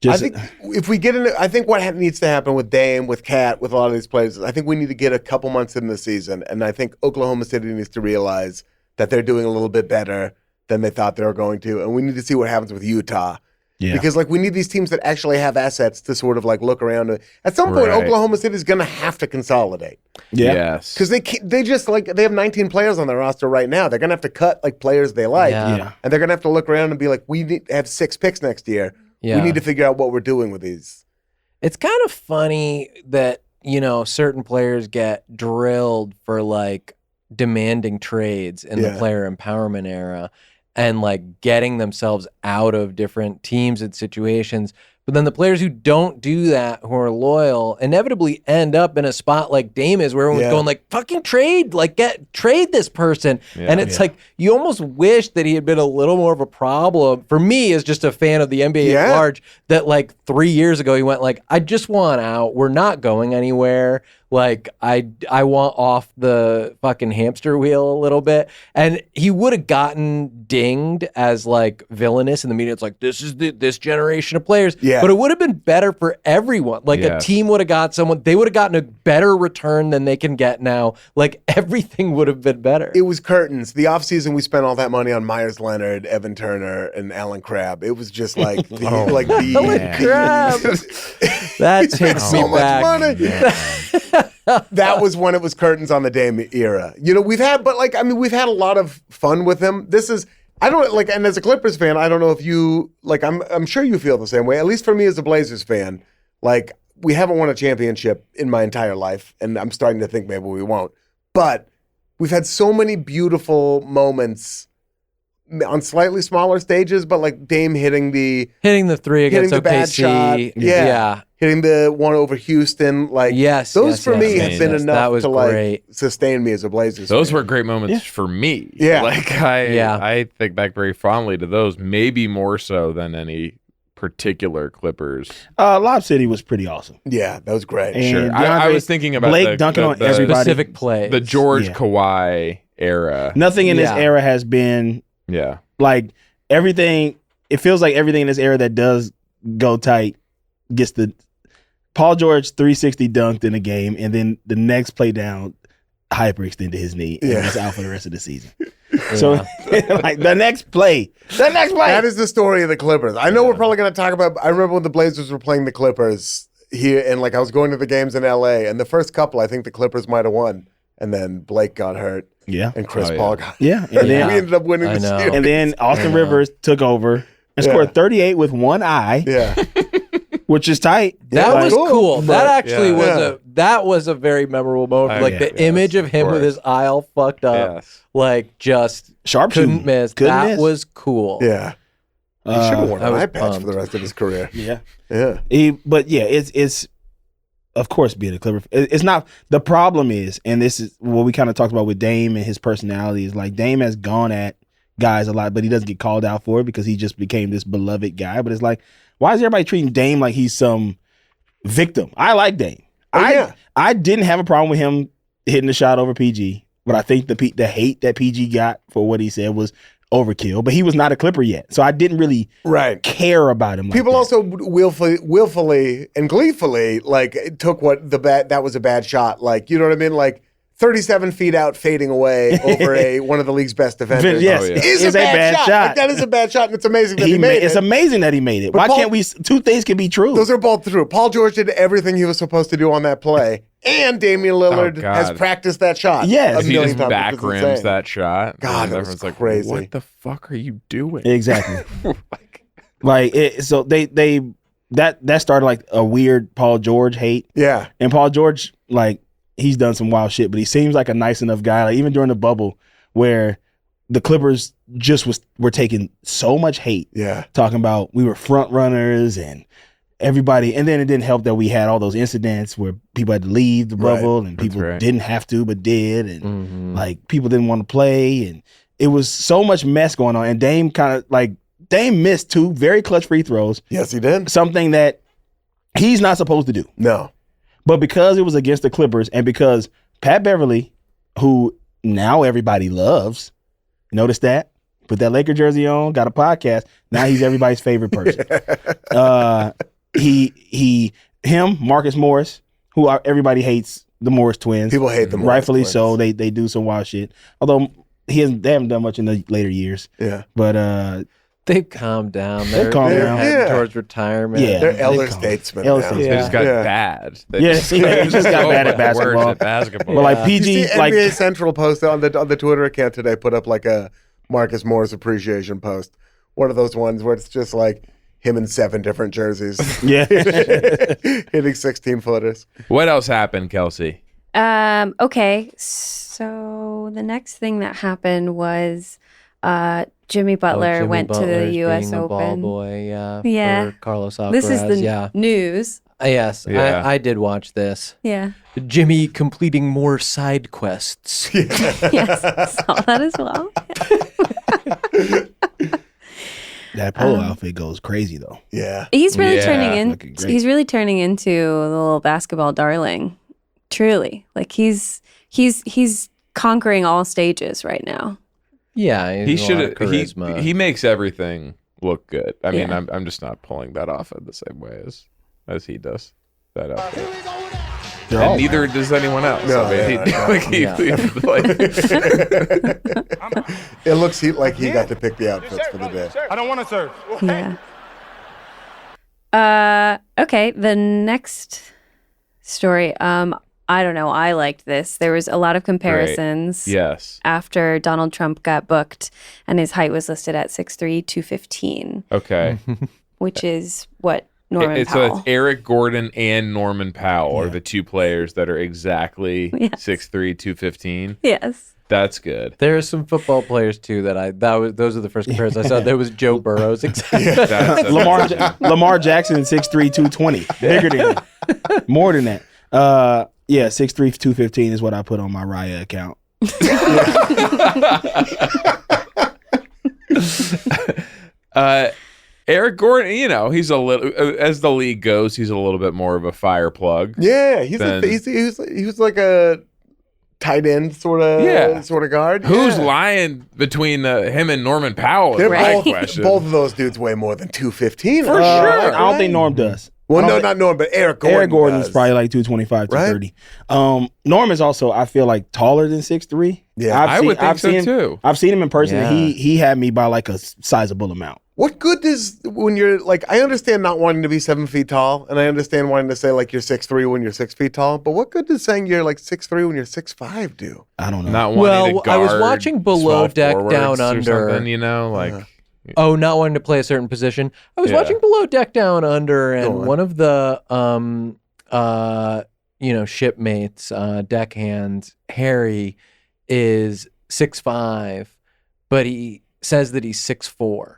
I think if we get into, I think what needs to happen with Dame, with Cat, with a lot of these players, is I think we need to get a couple months into the season, and I think Oklahoma City needs to realize that they're doing a little bit better than they thought they were going to. And we need to see what happens with Utah. Yeah. Because like we need these teams that actually have assets to sort of like look around. At some point, Right. Oklahoma City is going to have to consolidate Yeah. Yes. because they just like they have 19 players on their roster right now. They're going to have to cut like players they like, Yeah. and they're going to have to look around and be like, we need to have 6 picks next year. Yeah. We need to figure out what we're doing with these. It's kind of funny that, certain players get drilled for like demanding trades in the Yeah. player empowerment era and like getting themselves out of different teams and situations. But then the players who don't do that, who are loyal, inevitably end up in a spot like Dame is, where everyone's Yeah. going like, fucking trade, like trade this person. Yeah. And it's like, you almost wish that he had been a little more of a problem. For me, as just a fan of the NBA at Yeah. large, that like 3 years ago, he went like, I just want out. We're not going anywhere. Like, I want off the fucking hamster wheel a little bit. And he would have gotten dinged as like villainous in the media. It's like, this is this generation of players. Yeah. But it would have been better for everyone. Like a Yes. team would have got someone, they would have gotten a better return than they can get now. Like everything would have been better. It was curtains. The offseason, we spent all that money on Myers Leonard, Evan Turner, and Alan Crabb. It was just like the Alan Crabb. That takes so me much back. money. That was when it was curtains on the Dame era. We've had a lot of fun with him. I don't like, and as a Clippers fan, I don't know if you like. I'm sure you feel the same way. At least for me as a Blazers fan, like we haven't won a championship in my entire life, and I'm starting to think maybe we won't. But we've had so many beautiful moments on slightly smaller stages, but like Dame hitting the three against the bad shot. OKC. Yeah. Hitting the one over Houston. Like Yes, those yes, for yes, me yes, have been yes. enough That was to like great. sustain me as a Blazers Those fan. were great moments for me. Yeah. Like I think back very fondly to those, maybe more so than any particular Clippers. Lob City was pretty awesome. Yeah, that was great. And Sure. I DeAndre was thinking about Blake dunking on everybody. Specific play. the George Yeah. Kawhi era. Nothing in this Yeah. era has been Yeah. like everything. It feels like everything in this era that does go tight gets the Paul George 360 dunked in a game, and then the next play down hyperextended his knee and was out for the rest of the season. So like the next play. That is the story of the Clippers. I know we're probably going to talk about. I remember when the Blazers were playing the Clippers here, and like I was going to the games in LA, and the first couple, I think the Clippers might have won, and then Blake got hurt, Yeah. and Chris Oh, yeah. Paul got. Yeah. And We then ended up winning I the know. series. and then Austin Rivers took over and scored 38 with one eye, Yeah, which is tight. That Like, was cool. but- That actually Yeah. was a very memorable moment. Oh, Like yeah. the Yes, image of of him with course. his eye all fucked up, Yes. like just Sharpshooting. couldn't miss. Couldn't That miss. was cool. yeah. He should have worn I an was eye patch pumped. for the rest of his career. Yeah. Yeah, But yeah, it's of course being a Clipper. It's not the problem is, and this is what we kind of talked about with Dame and his personality is like Dame has gone at guys a lot, but he doesn't get called out for it because he just became this beloved guy. But it's like, why is everybody treating Dame like he's some victim? I like Dame. I didn't have a problem with him hitting the shot over PG, but I think the hate that PG got for what he said was overkill. But he was not a Clipper yet, so I didn't really right. care about him. People like that. also willfully and gleefully like took what that was a bad shot. Like, you know what I mean? Like 37 feet out, fading away over one of the league's best defenders. Yes, Oh, yeah. is it's a bad shot. Like, that is a bad shot, and it's amazing that he made it. It's amazing that he made it. But Why Paul- can't we? Two things can be true. Those are both true. Paul George did everything he was supposed to do on that play, and Damian Lillard God. has practiced that shot. Yes. a He million just times. back It's rims insane. that shot. God, and that was everyone's like, crazy. what the fuck are you doing? Exactly. Like, So that started like a weird Paul George hate, Yeah, and Paul George like he's done some wild shit, but he seems like a nice enough guy. Like even during the bubble where the Clippers just were taking so much hate, yeah. talking about we were front runners and everybody, and then it didn't help that we had all those incidents where people had to leave the Right. bubble and people right. didn't have to but did, and Mhm. like people didn't want to play, and it was so much mess going on. And Dame Dame missed 2 very clutch free throws, Yes, he did. something that he's not supposed to do. No. But because it was against the Clippers and because Pat Beverly, who now everybody loves, notice that? Put that Laker jersey on, got a podcast. Now he's everybody's favorite person. Him, Marcus Morris, everybody hates the Morris twins. People hate them. Rightfully so. They do some wild shit. Although They haven't done much in the later years. Yeah. But They've calmed down. They've calmed they're down. heading Yeah. towards retirement. Yeah. They're they elder calm. statesmen Elder now. statesmen. They just got Yeah. bad. They Yeah, just, they just got bad at words basketball. at basketball. But like Yeah. You see PG, NBA like Central post on the Twitter account today put up like a Marcus Morris appreciation post. One of those ones where it's just like him in 7 different jerseys yeah. hitting 16-footers. What else happened, Kelsey? Okay, so the next thing that happened was Jimmy Butler Jimmy went to the Butler's U.S. being a ball Open. boy, Yeah. for Carlos Alcaraz. This is the yeah. news. Yes, Yeah. I did watch this. Yeah. Jimmy completing more side quests. Yes, saw that as well. That polo outfit goes crazy though. Yeah. He's really Yeah, looking great. He's really turning into the little basketball darling. Truly, like he's conquering all stages right now. Yeah, He he's a lot of should. charisma. He makes everything look good. I mean, Yeah. I'm just not pulling that off in the same way as he does. That outfit. They're And all neither does anyone else. No, I mean, yeah, he, It looks like he got to pick the outfits for the day. I don't want to serve. Yeah. Okay. The next story. I don't know. I liked this. There was a lot of comparisons. yes. After Donald Trump got booked, and his height was listed at 6'3", 215, Okay. which is what Norman So Powell. it's Eric Gordon and Norman Powell are the two players that are exactly Yes. 6'3", 215. Yes. That's good. There are some football players too those are the first comparisons I saw. There was Joe Burrow's exactly. That's Lamar Jackson 6'3", 220. Bigger than that. More than that. Yeah, 6'3", 215 is what I put on my Raya account. Eric Gordon, he's a little, as the league goes, he's a little bit more of a fire plug. Yeah, he was like a tight end sort of guard. Who's Yeah. lying between him and Norman Powell? Is They're my both, question. both of those dudes weigh more than 215. For sure. I don't think Norm does. Well, I no, don't not Norm, but Eric Gordon. Eric Gordon's does. probably like 225, 230. Norm is also, I feel like, taller than 6'3". Yeah. I would think so, seen him, too. I've seen him in person, and Yeah. he had me by like a sizable amount. What good does when you're like? I understand not wanting to be 7 feet tall, and I understand wanting to say like you're 6'3" when you're 6 feet tall. But what good does saying you're like 6'3" when you're 6'5" do? I don't know. Not wanting Well, to I was guard watching Below small Deck forwards Down or Under. something, like Oh, not wanting to play a certain position. I was Yeah. watching Below Deck Down Under, and Go on. one of the shipmates, deckhand Harry, is 6'5", but he says that he's 6'4",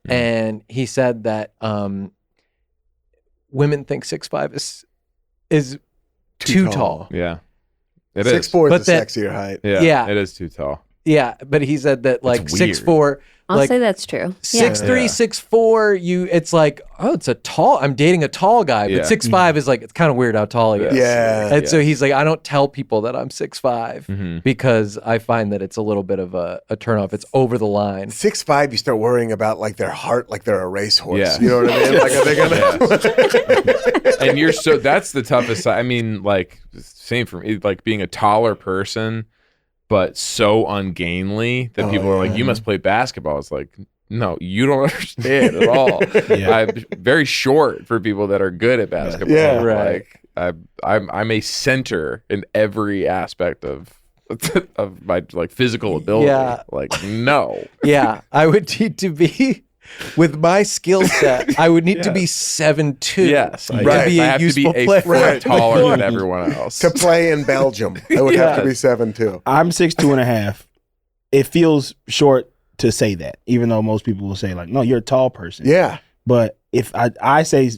and he said that women think 6'5" is too tall. Yeah. It is. 6'4" But is a that- sexier height. Yeah, Yeah. it is too tall. Yeah, but he said that like weird. 6'4", I'll like say that's true. 6'3", Yeah. 6'4", it's like, oh, it's a tall. I'm dating a tall guy, Yeah. but 6'5" is like, it's kind of weird how tall he is. Yeah. And so he's like, I don't tell people that I'm 6'5" Mhm. because I find that it's a little bit of a turnoff. It's over the line. 6'5", you start worrying about like their heart, like they're a racehorse. Yeah. You know what I mean? Like, are they gonna? And that's the toughest side. I mean, like, same for me, like being a taller person, but so ungainly that people are like, you must play basketball. It's like, no, you don't understand at all. Yeah. I'm very short for people that are good at basketball. Yeah. Right. Like, I'm a center in every aspect of my like physical ability. Yeah. Like, no. Yeah, I would need to be, with my skill set, I would need to be 7'2". Yes. to Right. be I a have useful to be player. a foot taller than everyone else. To play in Belgium, I would have to be 7'2". I'm 6'2.5". It feels short to say that, even though most people will say like, "No, you're a tall person." Yeah, But if I just say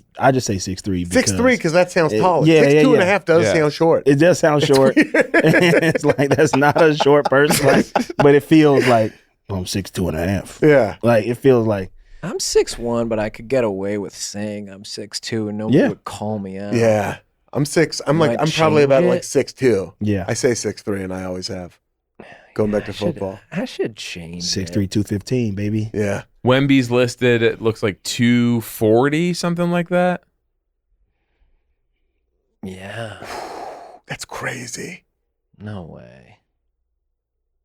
6'3", 6'3" because that sounds taller. yeah, 6'2" and a yeah. half does Yeah. sound short. it does sound short. It's like that's not a short person, like, but it feels like I'm 6'2.5". Yeah. Like it feels like I'm 6'1", but I could get away with saying I'm 6'2", and nobody Yeah. would call me out. Yeah. I'm 6. I'm Might I'm probably change about it. like 6'2". yeah, I say 6'3", and I always have. Going back to football. I should change 6'3", it. 215, baby. Yeah. Wemby's listed, it looks like 240, something like that. Yeah, That's crazy. no way.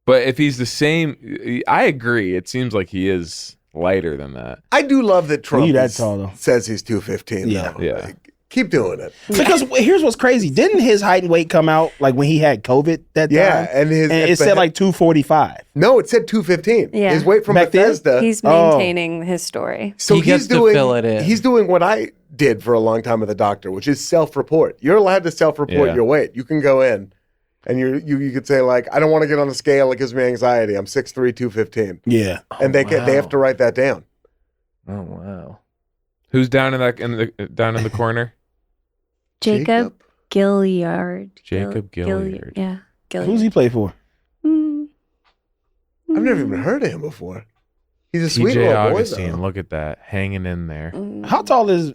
But if he's the same, I agree. It seems like he is lighter than that. I do love that Trump Well, you that tall, though. says he's 215. Yeah. though. Yeah. Like, keep doing it. Because here's what's crazy. Didn't his height and weight come out like when he had COVID that Yeah, time? and it said like 245. no, it said 215. Yeah. His weight from Back then? Bethesda. He's maintaining his story. So He gets he's to doing, fill it in. He's doing what I did for a long time with a doctor, which is self-report. You're allowed to self-report Yeah. your weight. You can go in and you could say like, I don't want to get on the scale. It gives me anxiety. I'm 6'3", 215. Yeah. And they have wow. to write that down. Oh wow. Who's down in the corner? Jacob Gilliard. Jacob Gilliard. Yeah. Gilliard. Who's he play for? Mm. I've never even heard of him before. He's a sweet TJ little boy, Augustine. though. Look at that, hanging in there. Mm. How tall is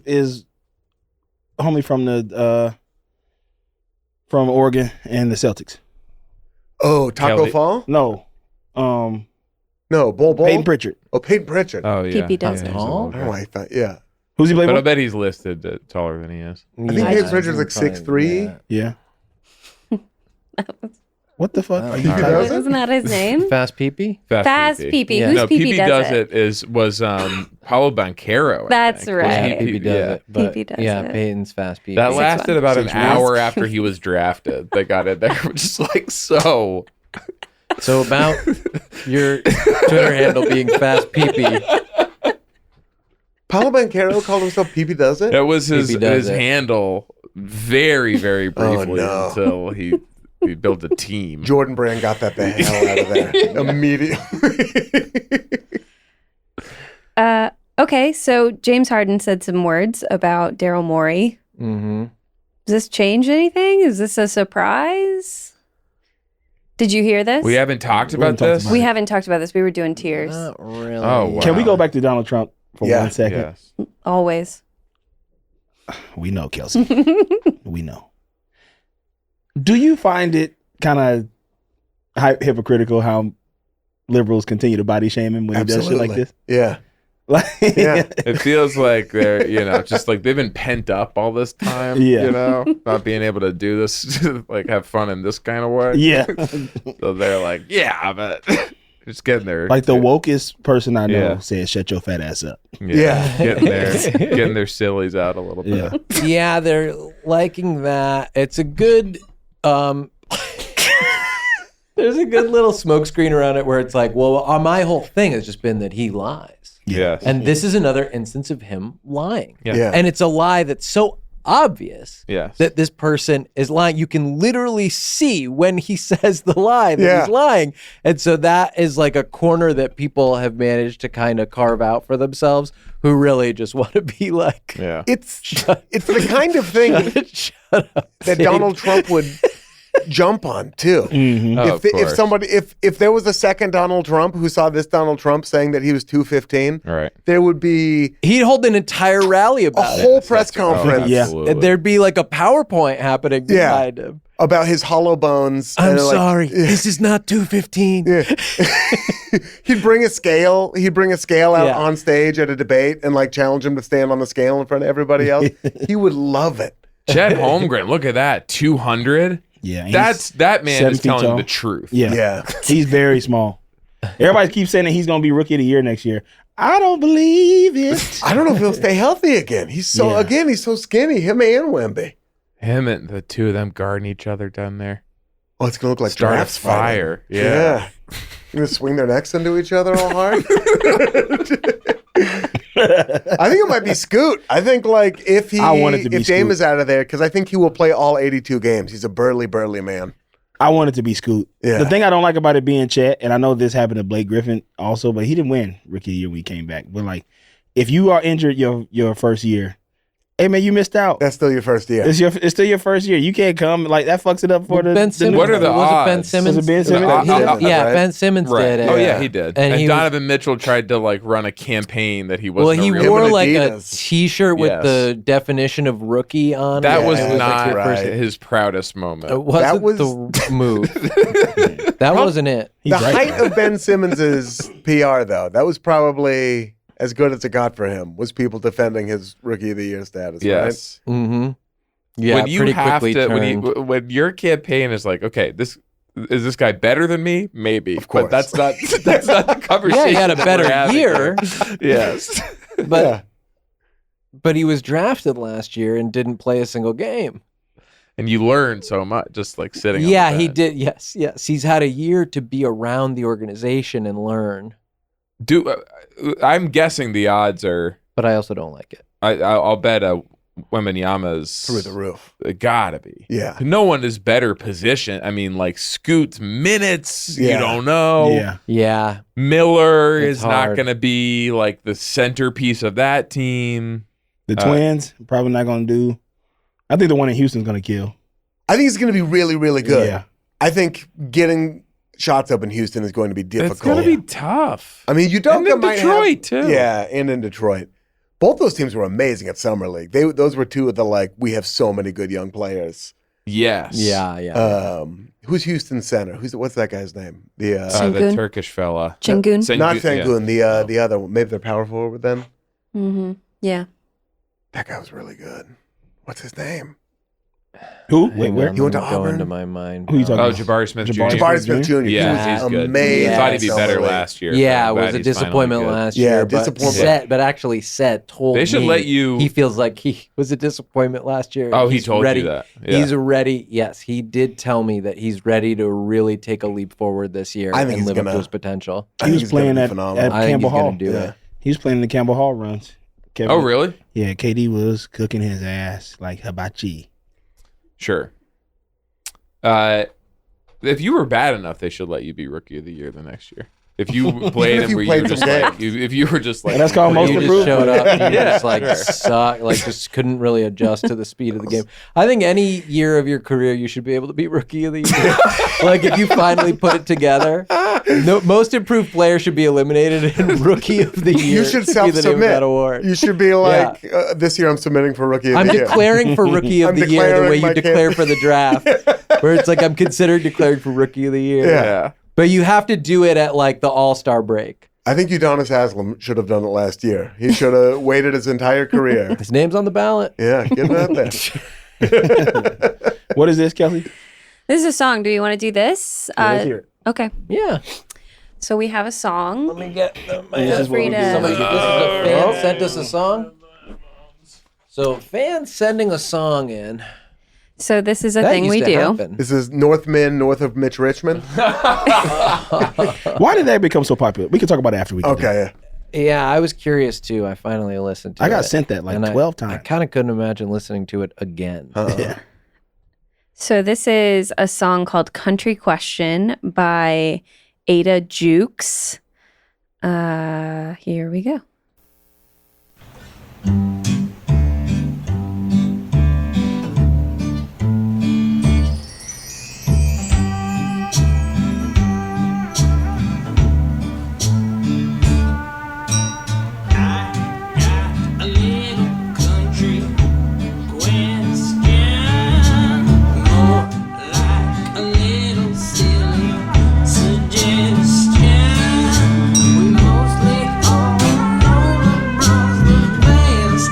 homie from the from Oregon and the Celtics? Oh, Taco Kelly. Fall? No. No, Bull. Peyton Pritchard. Oh, Peyton Pritchard. Oh yeah, PP does yeah, it. he's a Oh, little guy. Oh, I thought, yeah. Who's he play But I for? bet he's listed taller than he is. I think Peyton Pritchard's like 6'3". Yeah. What the fuck? Oh, Are you he tired? does it? Wasn't that his name? Fast peepee. Fast PP. Yeah. Who's No, PP does it? was Paulo Banquero. I That's think. right. Was he PP does yeah. it. But PP does yeah, it. Peyton's fast peepee. That 6'1". lasted about an 6'1". hour after he was drafted. They got it there, which is like so. So about your Twitter handle being fast peepee. Paulo Banquero called himself PP Does It? That was his PP does it. handle very, very briefly no. until he built a team. Jordan Brand got that the hell out of there immediately. Okay, so James Harden said some words about Daryl Morey. Mm-hmm. Does this change anything? Is this a surprise? Did you hear this? We haven't talked We about haven't talked this. about We haven't talked about this. We were doing tears. Not really. Oh, wow. Can we go back to Donald Trump for Yeah. 1 second? Yes. Always. We know, Kelsey. We know. Do you find it kind of hypocritical how liberals continue to body shame him when he does shit like this? Yeah. Like, Yeah. It feels like they're, just like they've been pent up all this time, Yeah. not being able to do this, like have fun in this kind of way. Yeah. So they're like, yeah, but just getting there. Like the wokest person I know Yeah. says, shut your fat ass up. Yeah. getting their sillies out a little bit. Yeah. Yeah, they're liking that. It's a good there's a good little smokescreen around it where it's like, well, my whole thing has just been that he lies. Yes. And this is another instance of him lying. Yeah. Yeah. And it's a lie that's so obvious Yes. that this person is lying. You can literally see when he says the lie that Yeah. he's lying. And so that is like a corner that people have managed to kind of carve out for themselves who really just want to be like, Yeah. It's the kind of thing shut up. that Donald Trump would jump on too. Mm-hmm. Oh, of course. If somebody if there was a second Donald Trump who saw this Donald Trump saying that he was 215, All right. there would be He'd hold an entire rally a about it. whole press conference Yeah. absolutely. And there'd be like a PowerPoint happening Yeah. behind him. about his hollow bones. I'm and they're like- sorry. This is not 215. Yeah. He'd bring a scale. He'd bring a scale out Yeah. on stage at a debate and like challenge him to stand on the scale in front of everybody else. He would love it. Chet Holmgren, look at that, 200. Yeah. and That man 7 is feet telling tall. the truth. Yeah. Yeah. He's very small. Everybody keeps saying that he's going to be rookie of the year next year. I don't believe it. I don't know if he'll stay healthy again. He's so Yeah. he's so skinny. Him and Wemby. Him and the two of them guarding each other down there. Oh, it's gonna look like Start a giraffes fighting. fire. Yeah. Yeah. You gonna swing their necks into each other all hard? I think it might be Scoot. I think like if I want it to be if Dame Scoot. is out of there, because I think he will play all 82 games. He's a burly man. I want it to be Scoot. Yeah. The thing I don't like about it being Chet, and I know this happened to Blake Griffin also, but he didn't win rookie of the year when he came back. But like, if you are injured your first year, hey man, you missed out. That's still your first year. It's still your first year. You can't come like that. Fucks it up for the Ben the Simmons. new What are the guy. was it Ben odds? Simmons? Was it Ben Simmons? The odds- He did, Yeah, right? Ben Simmons Right. did it. Oh yeah, he did. And And he Donovan Mitchell tried to like run a campaign that he Well, wasn't. he a real wore and like a Adidas. T-shirt with Yes. the definition of rookie on That it. was It like not your first- right. his proudest moment. It wasn't That was- the move. That wasn't it. He's the right. height of Ben Simmons's PR though, that was probably as good as it got for him. Was people defending his rookie of the year status? Yes. Mm-hmm. Yeah, when you pretty have quickly to, turned. when your campaign is like, okay, this Is this guy better than me? Maybe. Of course. But that's not the conversation. Yeah, he had a that better we're having year. here. Yes. But he was drafted last year and didn't play a single game. And you learn so much just like sitting Yeah, on the he bench. did. Yes. He's had a year to be around the organization and learn. I'm guessing the odds are. But I also don't like it. I'll bet Wembanyama's Through the roof. Gotta be. Yeah. No one is better positioned. I mean, like Scoot's minutes. Yeah. You don't know. Yeah. Yeah. Miller It's is not hard. going to be like the centerpiece of that team. The Twins probably not going to do. I think the one in Houston's going to kill. I think it's going to be really, really good. Yeah. I think getting shots up in Houston is going to be difficult. It's going to be tough. I mean, And in Detroit, too. Yeah, and in Detroit. Both those teams were amazing at Summer League. Those were two of the, like, we have so many good young players. Yes. Yeah. Who's Houston's center? What's that guy's name? The Sengun? Turkish fella. Chingun. not yeah. Sengun, the other one. Maybe they're power forward then. Mm-hmm. Yeah. That guy was really good. What's his name? Who? Hang Wait, where? on, He went to let me go Auburn? into my mind. Who you talking Oh, about? Jabari Smith Jr. Jabari Smith Jr. Yeah, he he's good. amazing. I thought he'd be at better Summer League. last year. Yeah, I'm it glad was a he's finally disappointment good. last Yeah, year. disappointment. But actually, Seth told They should me let you. he feels like he was a disappointment last year. Oh, he He's told ready. you that. Yeah. He's ready. Yes, he did tell me that he's ready to really take a leap forward this year I think and he's live up gonna- to his potential. I He think was he's gonna playing be at phenomenal. I think Campbell he's Hall. going to do Yeah. it. He was playing in the Campbell Hall runs. Kevin, Oh, really? Yeah, KD was cooking his ass like hibachi. Sure. If you were bad enough, they should let you be Rookie of the Year the next year. If you played if and you were played just some like, if you were just like, And that's called most You improved. just showed up and you Yeah, just like sure. suck, like just couldn't really adjust to the speed of the game. I think any year of your career you should be able to be Rookie of the Year. Like if you finally put it together, most improved player should be eliminated, and Rookie of the Year You should be the name of self-submit. that award. You should be like, this year I'm submitting for Rookie of I'm the Year. declaring for Rookie of I'm the Year the declaring way you my declare kid. for the draft, where it's like I'm considered declared for Rookie of the Year. yeah. But you have to do it at like the All-Star break. I think Udonis Haslam should have done it last year. He should have waited his entire career. His name's on the ballot. Yeah, get it out there. What is this, Kelsey? This is a song. Do you want to do this? Let's hear it. Okay. Yeah. So we have a song. Let me get This is what we do. Somebody, this is a fan sent us a song. So fans sending a song in. So this is a That thing used we to do. happen. This is Northman, north of Mitch Richmond. Why did that become so popular? We can talk about it after we get done. Okay. Yeah, I was curious too. I finally listened to it. I got sent that like and 12 I times. kind of couldn't imagine listening to it again. Yeah. So this is a song called Country Question by Ada Jukes. Here we go. A little country question, more like a little silly suggestion. We mostly all know LeBron's the best,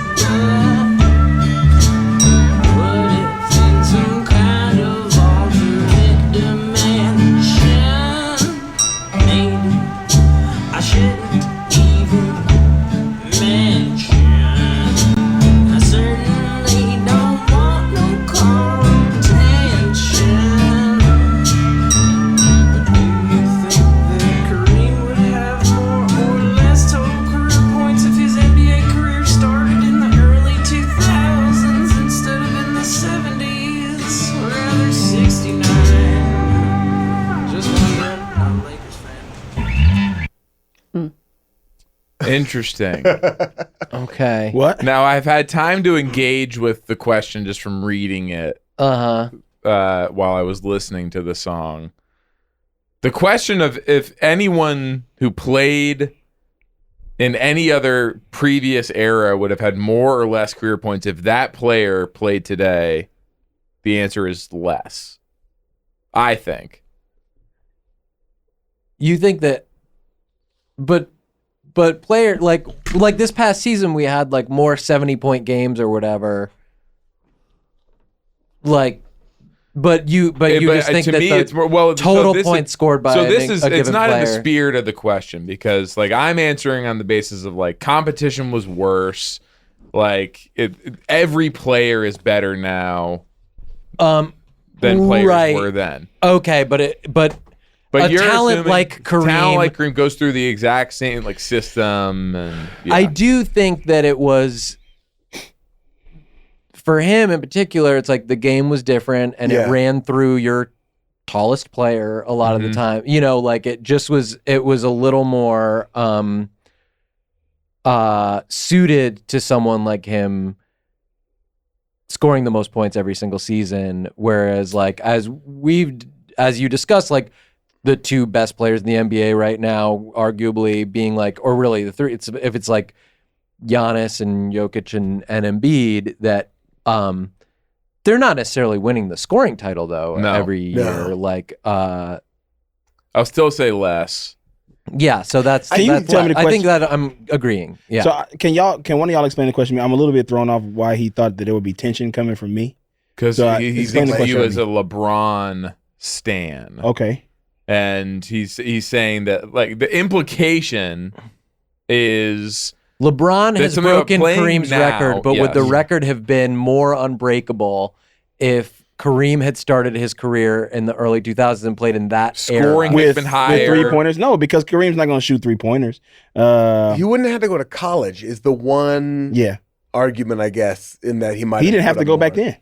but it's in some kind of alternate dimension. Maybe I shouldn't even mention. I certainly don't want no contention. But do you think that Kareem would have more or less total career points if his NBA career started in the early 2000s instead of in the 70s? Or rather 69? Just wondering. I'm a Lakers fan. Interesting. Okay. What? Now I've had time to engage with the question just from reading it while I was listening to the song. The question of if anyone who played in any other previous era would have had more or less career points if that player played today, the answer is less. I think. You think that, but player like this past season we had like more 70-point games or whatever. Like But you just think to that me, the it's more well total this points scored by so a this is given it's not player. in the spirit of the question because like I'm answering on the basis of like competition was worse. Like every player is better now than players were then. Okay, but a You're talent assuming like Kareem, talent like Kareem goes through the exact same like system, and I do think that it was for him in particular. It's like the game was different, and it ran through your tallest player a lot of the time. You know, like it was a little more suited to someone like him scoring the most points every single season. Whereas like as you discussed, like the two best players in the NBA right now, arguably being like, or really the three, if it's like Giannis and Jokic and Embiid, that they're not necessarily winning the scoring title though every year. Like I'll still say less. Yeah, so that's Can you that's tell me the I think question? that I'm agreeing. Yeah. So can one of y'all explain the question to me? I'm a little bit thrown off why he thought that there would be tension coming from me. Because So he explain the thinks you question as to a LeBron stan. Okay. And he's saying that like the implication is LeBron there's has something about broken playing Kareem's now, record, but would the yes. record have been more unbreakable if Kareem had started his career in the early 2000s and played in that Scoring era? has been higher. With 3-pointers? No, because Kareem's not going to shoot 3-pointers. He wouldn't have to go to college is the one Yeah. argument, I guess, in that he might He didn't have to go back then.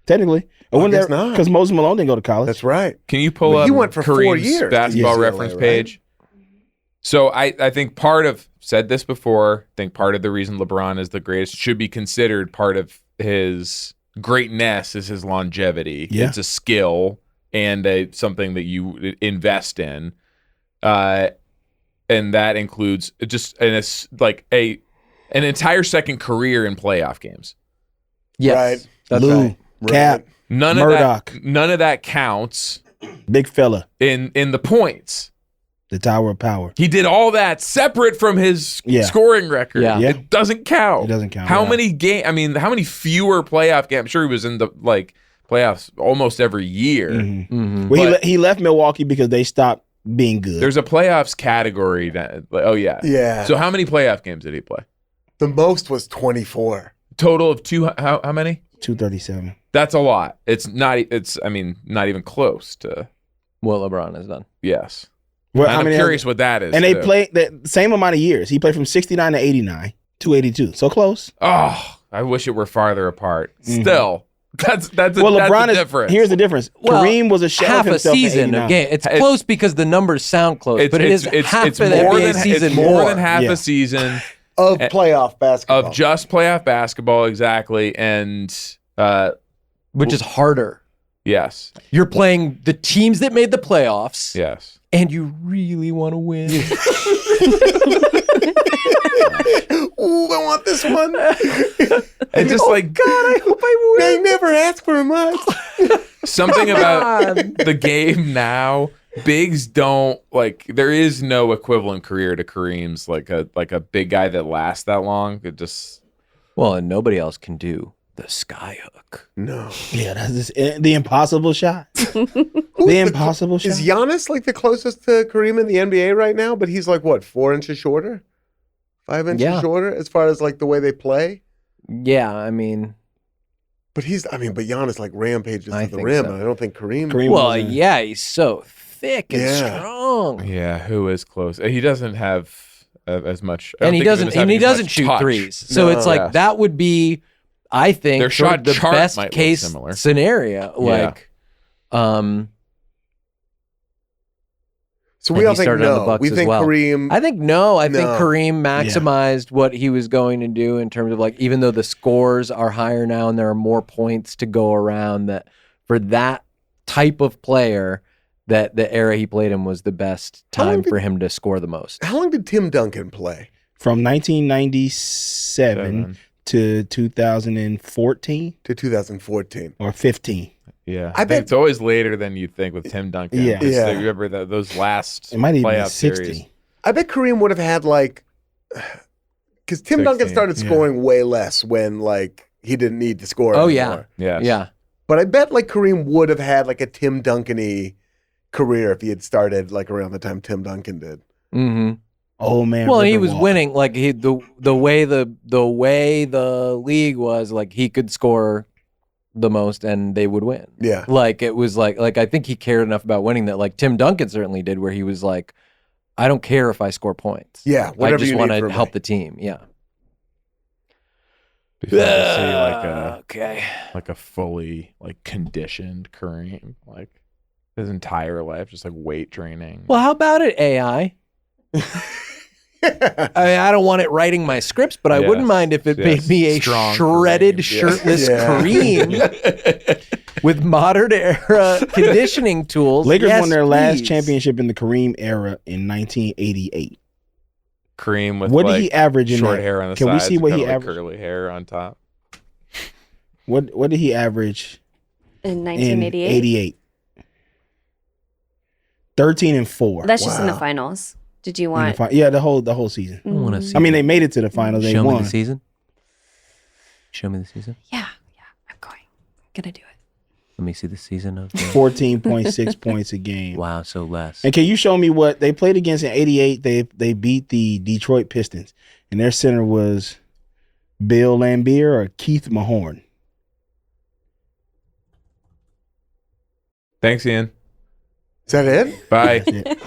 Technically. I guess not. Because Moses Malone didn't go to college. That's right. Can you pull Well, up he went for 4 Kareem's years to basketball UCLA, reference right? page? So I think said this before, I think part of the reason LeBron is the greatest should be considered part of his greatness is his longevity. Yeah. It's a skill and something that you invest in. And that includes just an entire second career in playoff games. Yes, Right. that's Lou, right. Cap, None Murdoch. of that counts big fella, in the points. the Tower of Power. He did all that separate from his Yeah. scoring record. Yeah. Yeah. It doesn't count. It doesn't count. How Yeah. many fewer playoff games? I'm sure he was in the playoffs almost every year. Mhm. Well, But- he left Milwaukee because they stopped being good. There's a playoffs category that Yeah. So how many playoff games did he play? The most was 24. Total of two. How many? 237. That's a lot. It's not even close to What LeBron has done. yes. Well, And I'm curious what that is. And they too. played the same amount of years. He played from 69 to 89, 282. So close. Oh, I wish it were farther apart. Mhm. Still, that's Well, LeBron a is. difference. Here's the difference. Well, Kareem was a shell half of a himself. in season 89. of game. It's It's- close because the numbers sound close, but it is half it's an more NBA than season it's more than half Yeah. a season Of playoff basketball. of just playoff basketball, exactly. And which is harder. yes, You're playing the teams that made the playoffs, yes. and you really want to win. Ooh, I want this one. And just like God, I hope I They win. never ask for much. something about God. the game now. Bigs don't like. There is no equivalent career to Kareem's. Like a big guy that lasts that long. It just Well, and nobody else can do the sky hook. No. Yeah, that's just, the impossible shot. The impossible shot. Is Giannis like the closest to Kareem in the NBA right now? But he's like what, 4 inches shorter? 5 inches Yeah. shorter as far as like the way they play? Yeah, I mean, But Giannis like rampages I to the think rim. so. And I don't think Kareem. well, wasn't- yeah, he's so thick and Yeah. strong, yeah. Who is close? He doesn't have as much. I and don't he think of him doesn't, as and having he as much doesn't shoot touch. threes. So No. it's like Yes. that would be, I think, Their sort shot of the chart best might look case similar. scenario. Yeah. Like, So And we all he think started on the no. Bucks We as think well. Kareem. I think no. I think No. Kareem maximized what he was going to do in terms of like, even though the scores are higher now and there are more points to go around, that for that type of player, that the era he played in was the best How long time did- for him to score the most. How long did Tim Duncan play? From 1997 to 2014 To 2014. or 15. Yeah, I I bet- bet it's always later than you think with Tim Duncan. Yeah. Just Yeah. remember those last It might even be playoff 60. series. I bet Kareem would have had like, because Tim Duncan 16, started yeah. scoring way less when like he didn't need to score. Oh, anymore. yeah. Yes. Yeah. But I bet like Kareem would have had like a Tim Duncan-y career if he had started like around the time Tim Duncan did. Mm-hmm. Oh man. Well, he River was Walk. winning. Like the way the league was, like he could score the most and they would win. Yeah. Like it was like I think he cared enough about winning that like Tim Duncan certainly did, where he was like, I don't care if I score points. Yeah, I whatever just you want need to from help me. the team. Yeah. Be fun to see like a Okay. like a fully like conditioned Kareem, like his entire life, just like weight training. Well, how about it, AI? I mean, I don't want it writing my scripts, but I Yes, wouldn't mind if it yes. made me a Strong shredded, Kareem. shirtless Yeah. Kareem with modern era conditioning tools. Lakers Yes, won their last please. championship in the Kareem era in 1988. Kareem with What did like he average in short that? hair on the Can we sides, see what and he kinda, like, averaged? curly hair on top. What did he average In in 1988. 88? 13-4. That's just in the Wow. finals. Did you In the want? yeah, the whole season. I want to see. I mean, they made it to the finals. They Show me won. the season. Show me the season. Yeah, I'm going. Gonna do it. Let me see the season of. 14.6 points a game. Wow, so less. And can you show me what they played against in 88? They beat the Detroit Pistons, and their center was Bill Laimbeer or Keith Mahorn. Thanks, Ian. Is that it? Bye. That's it.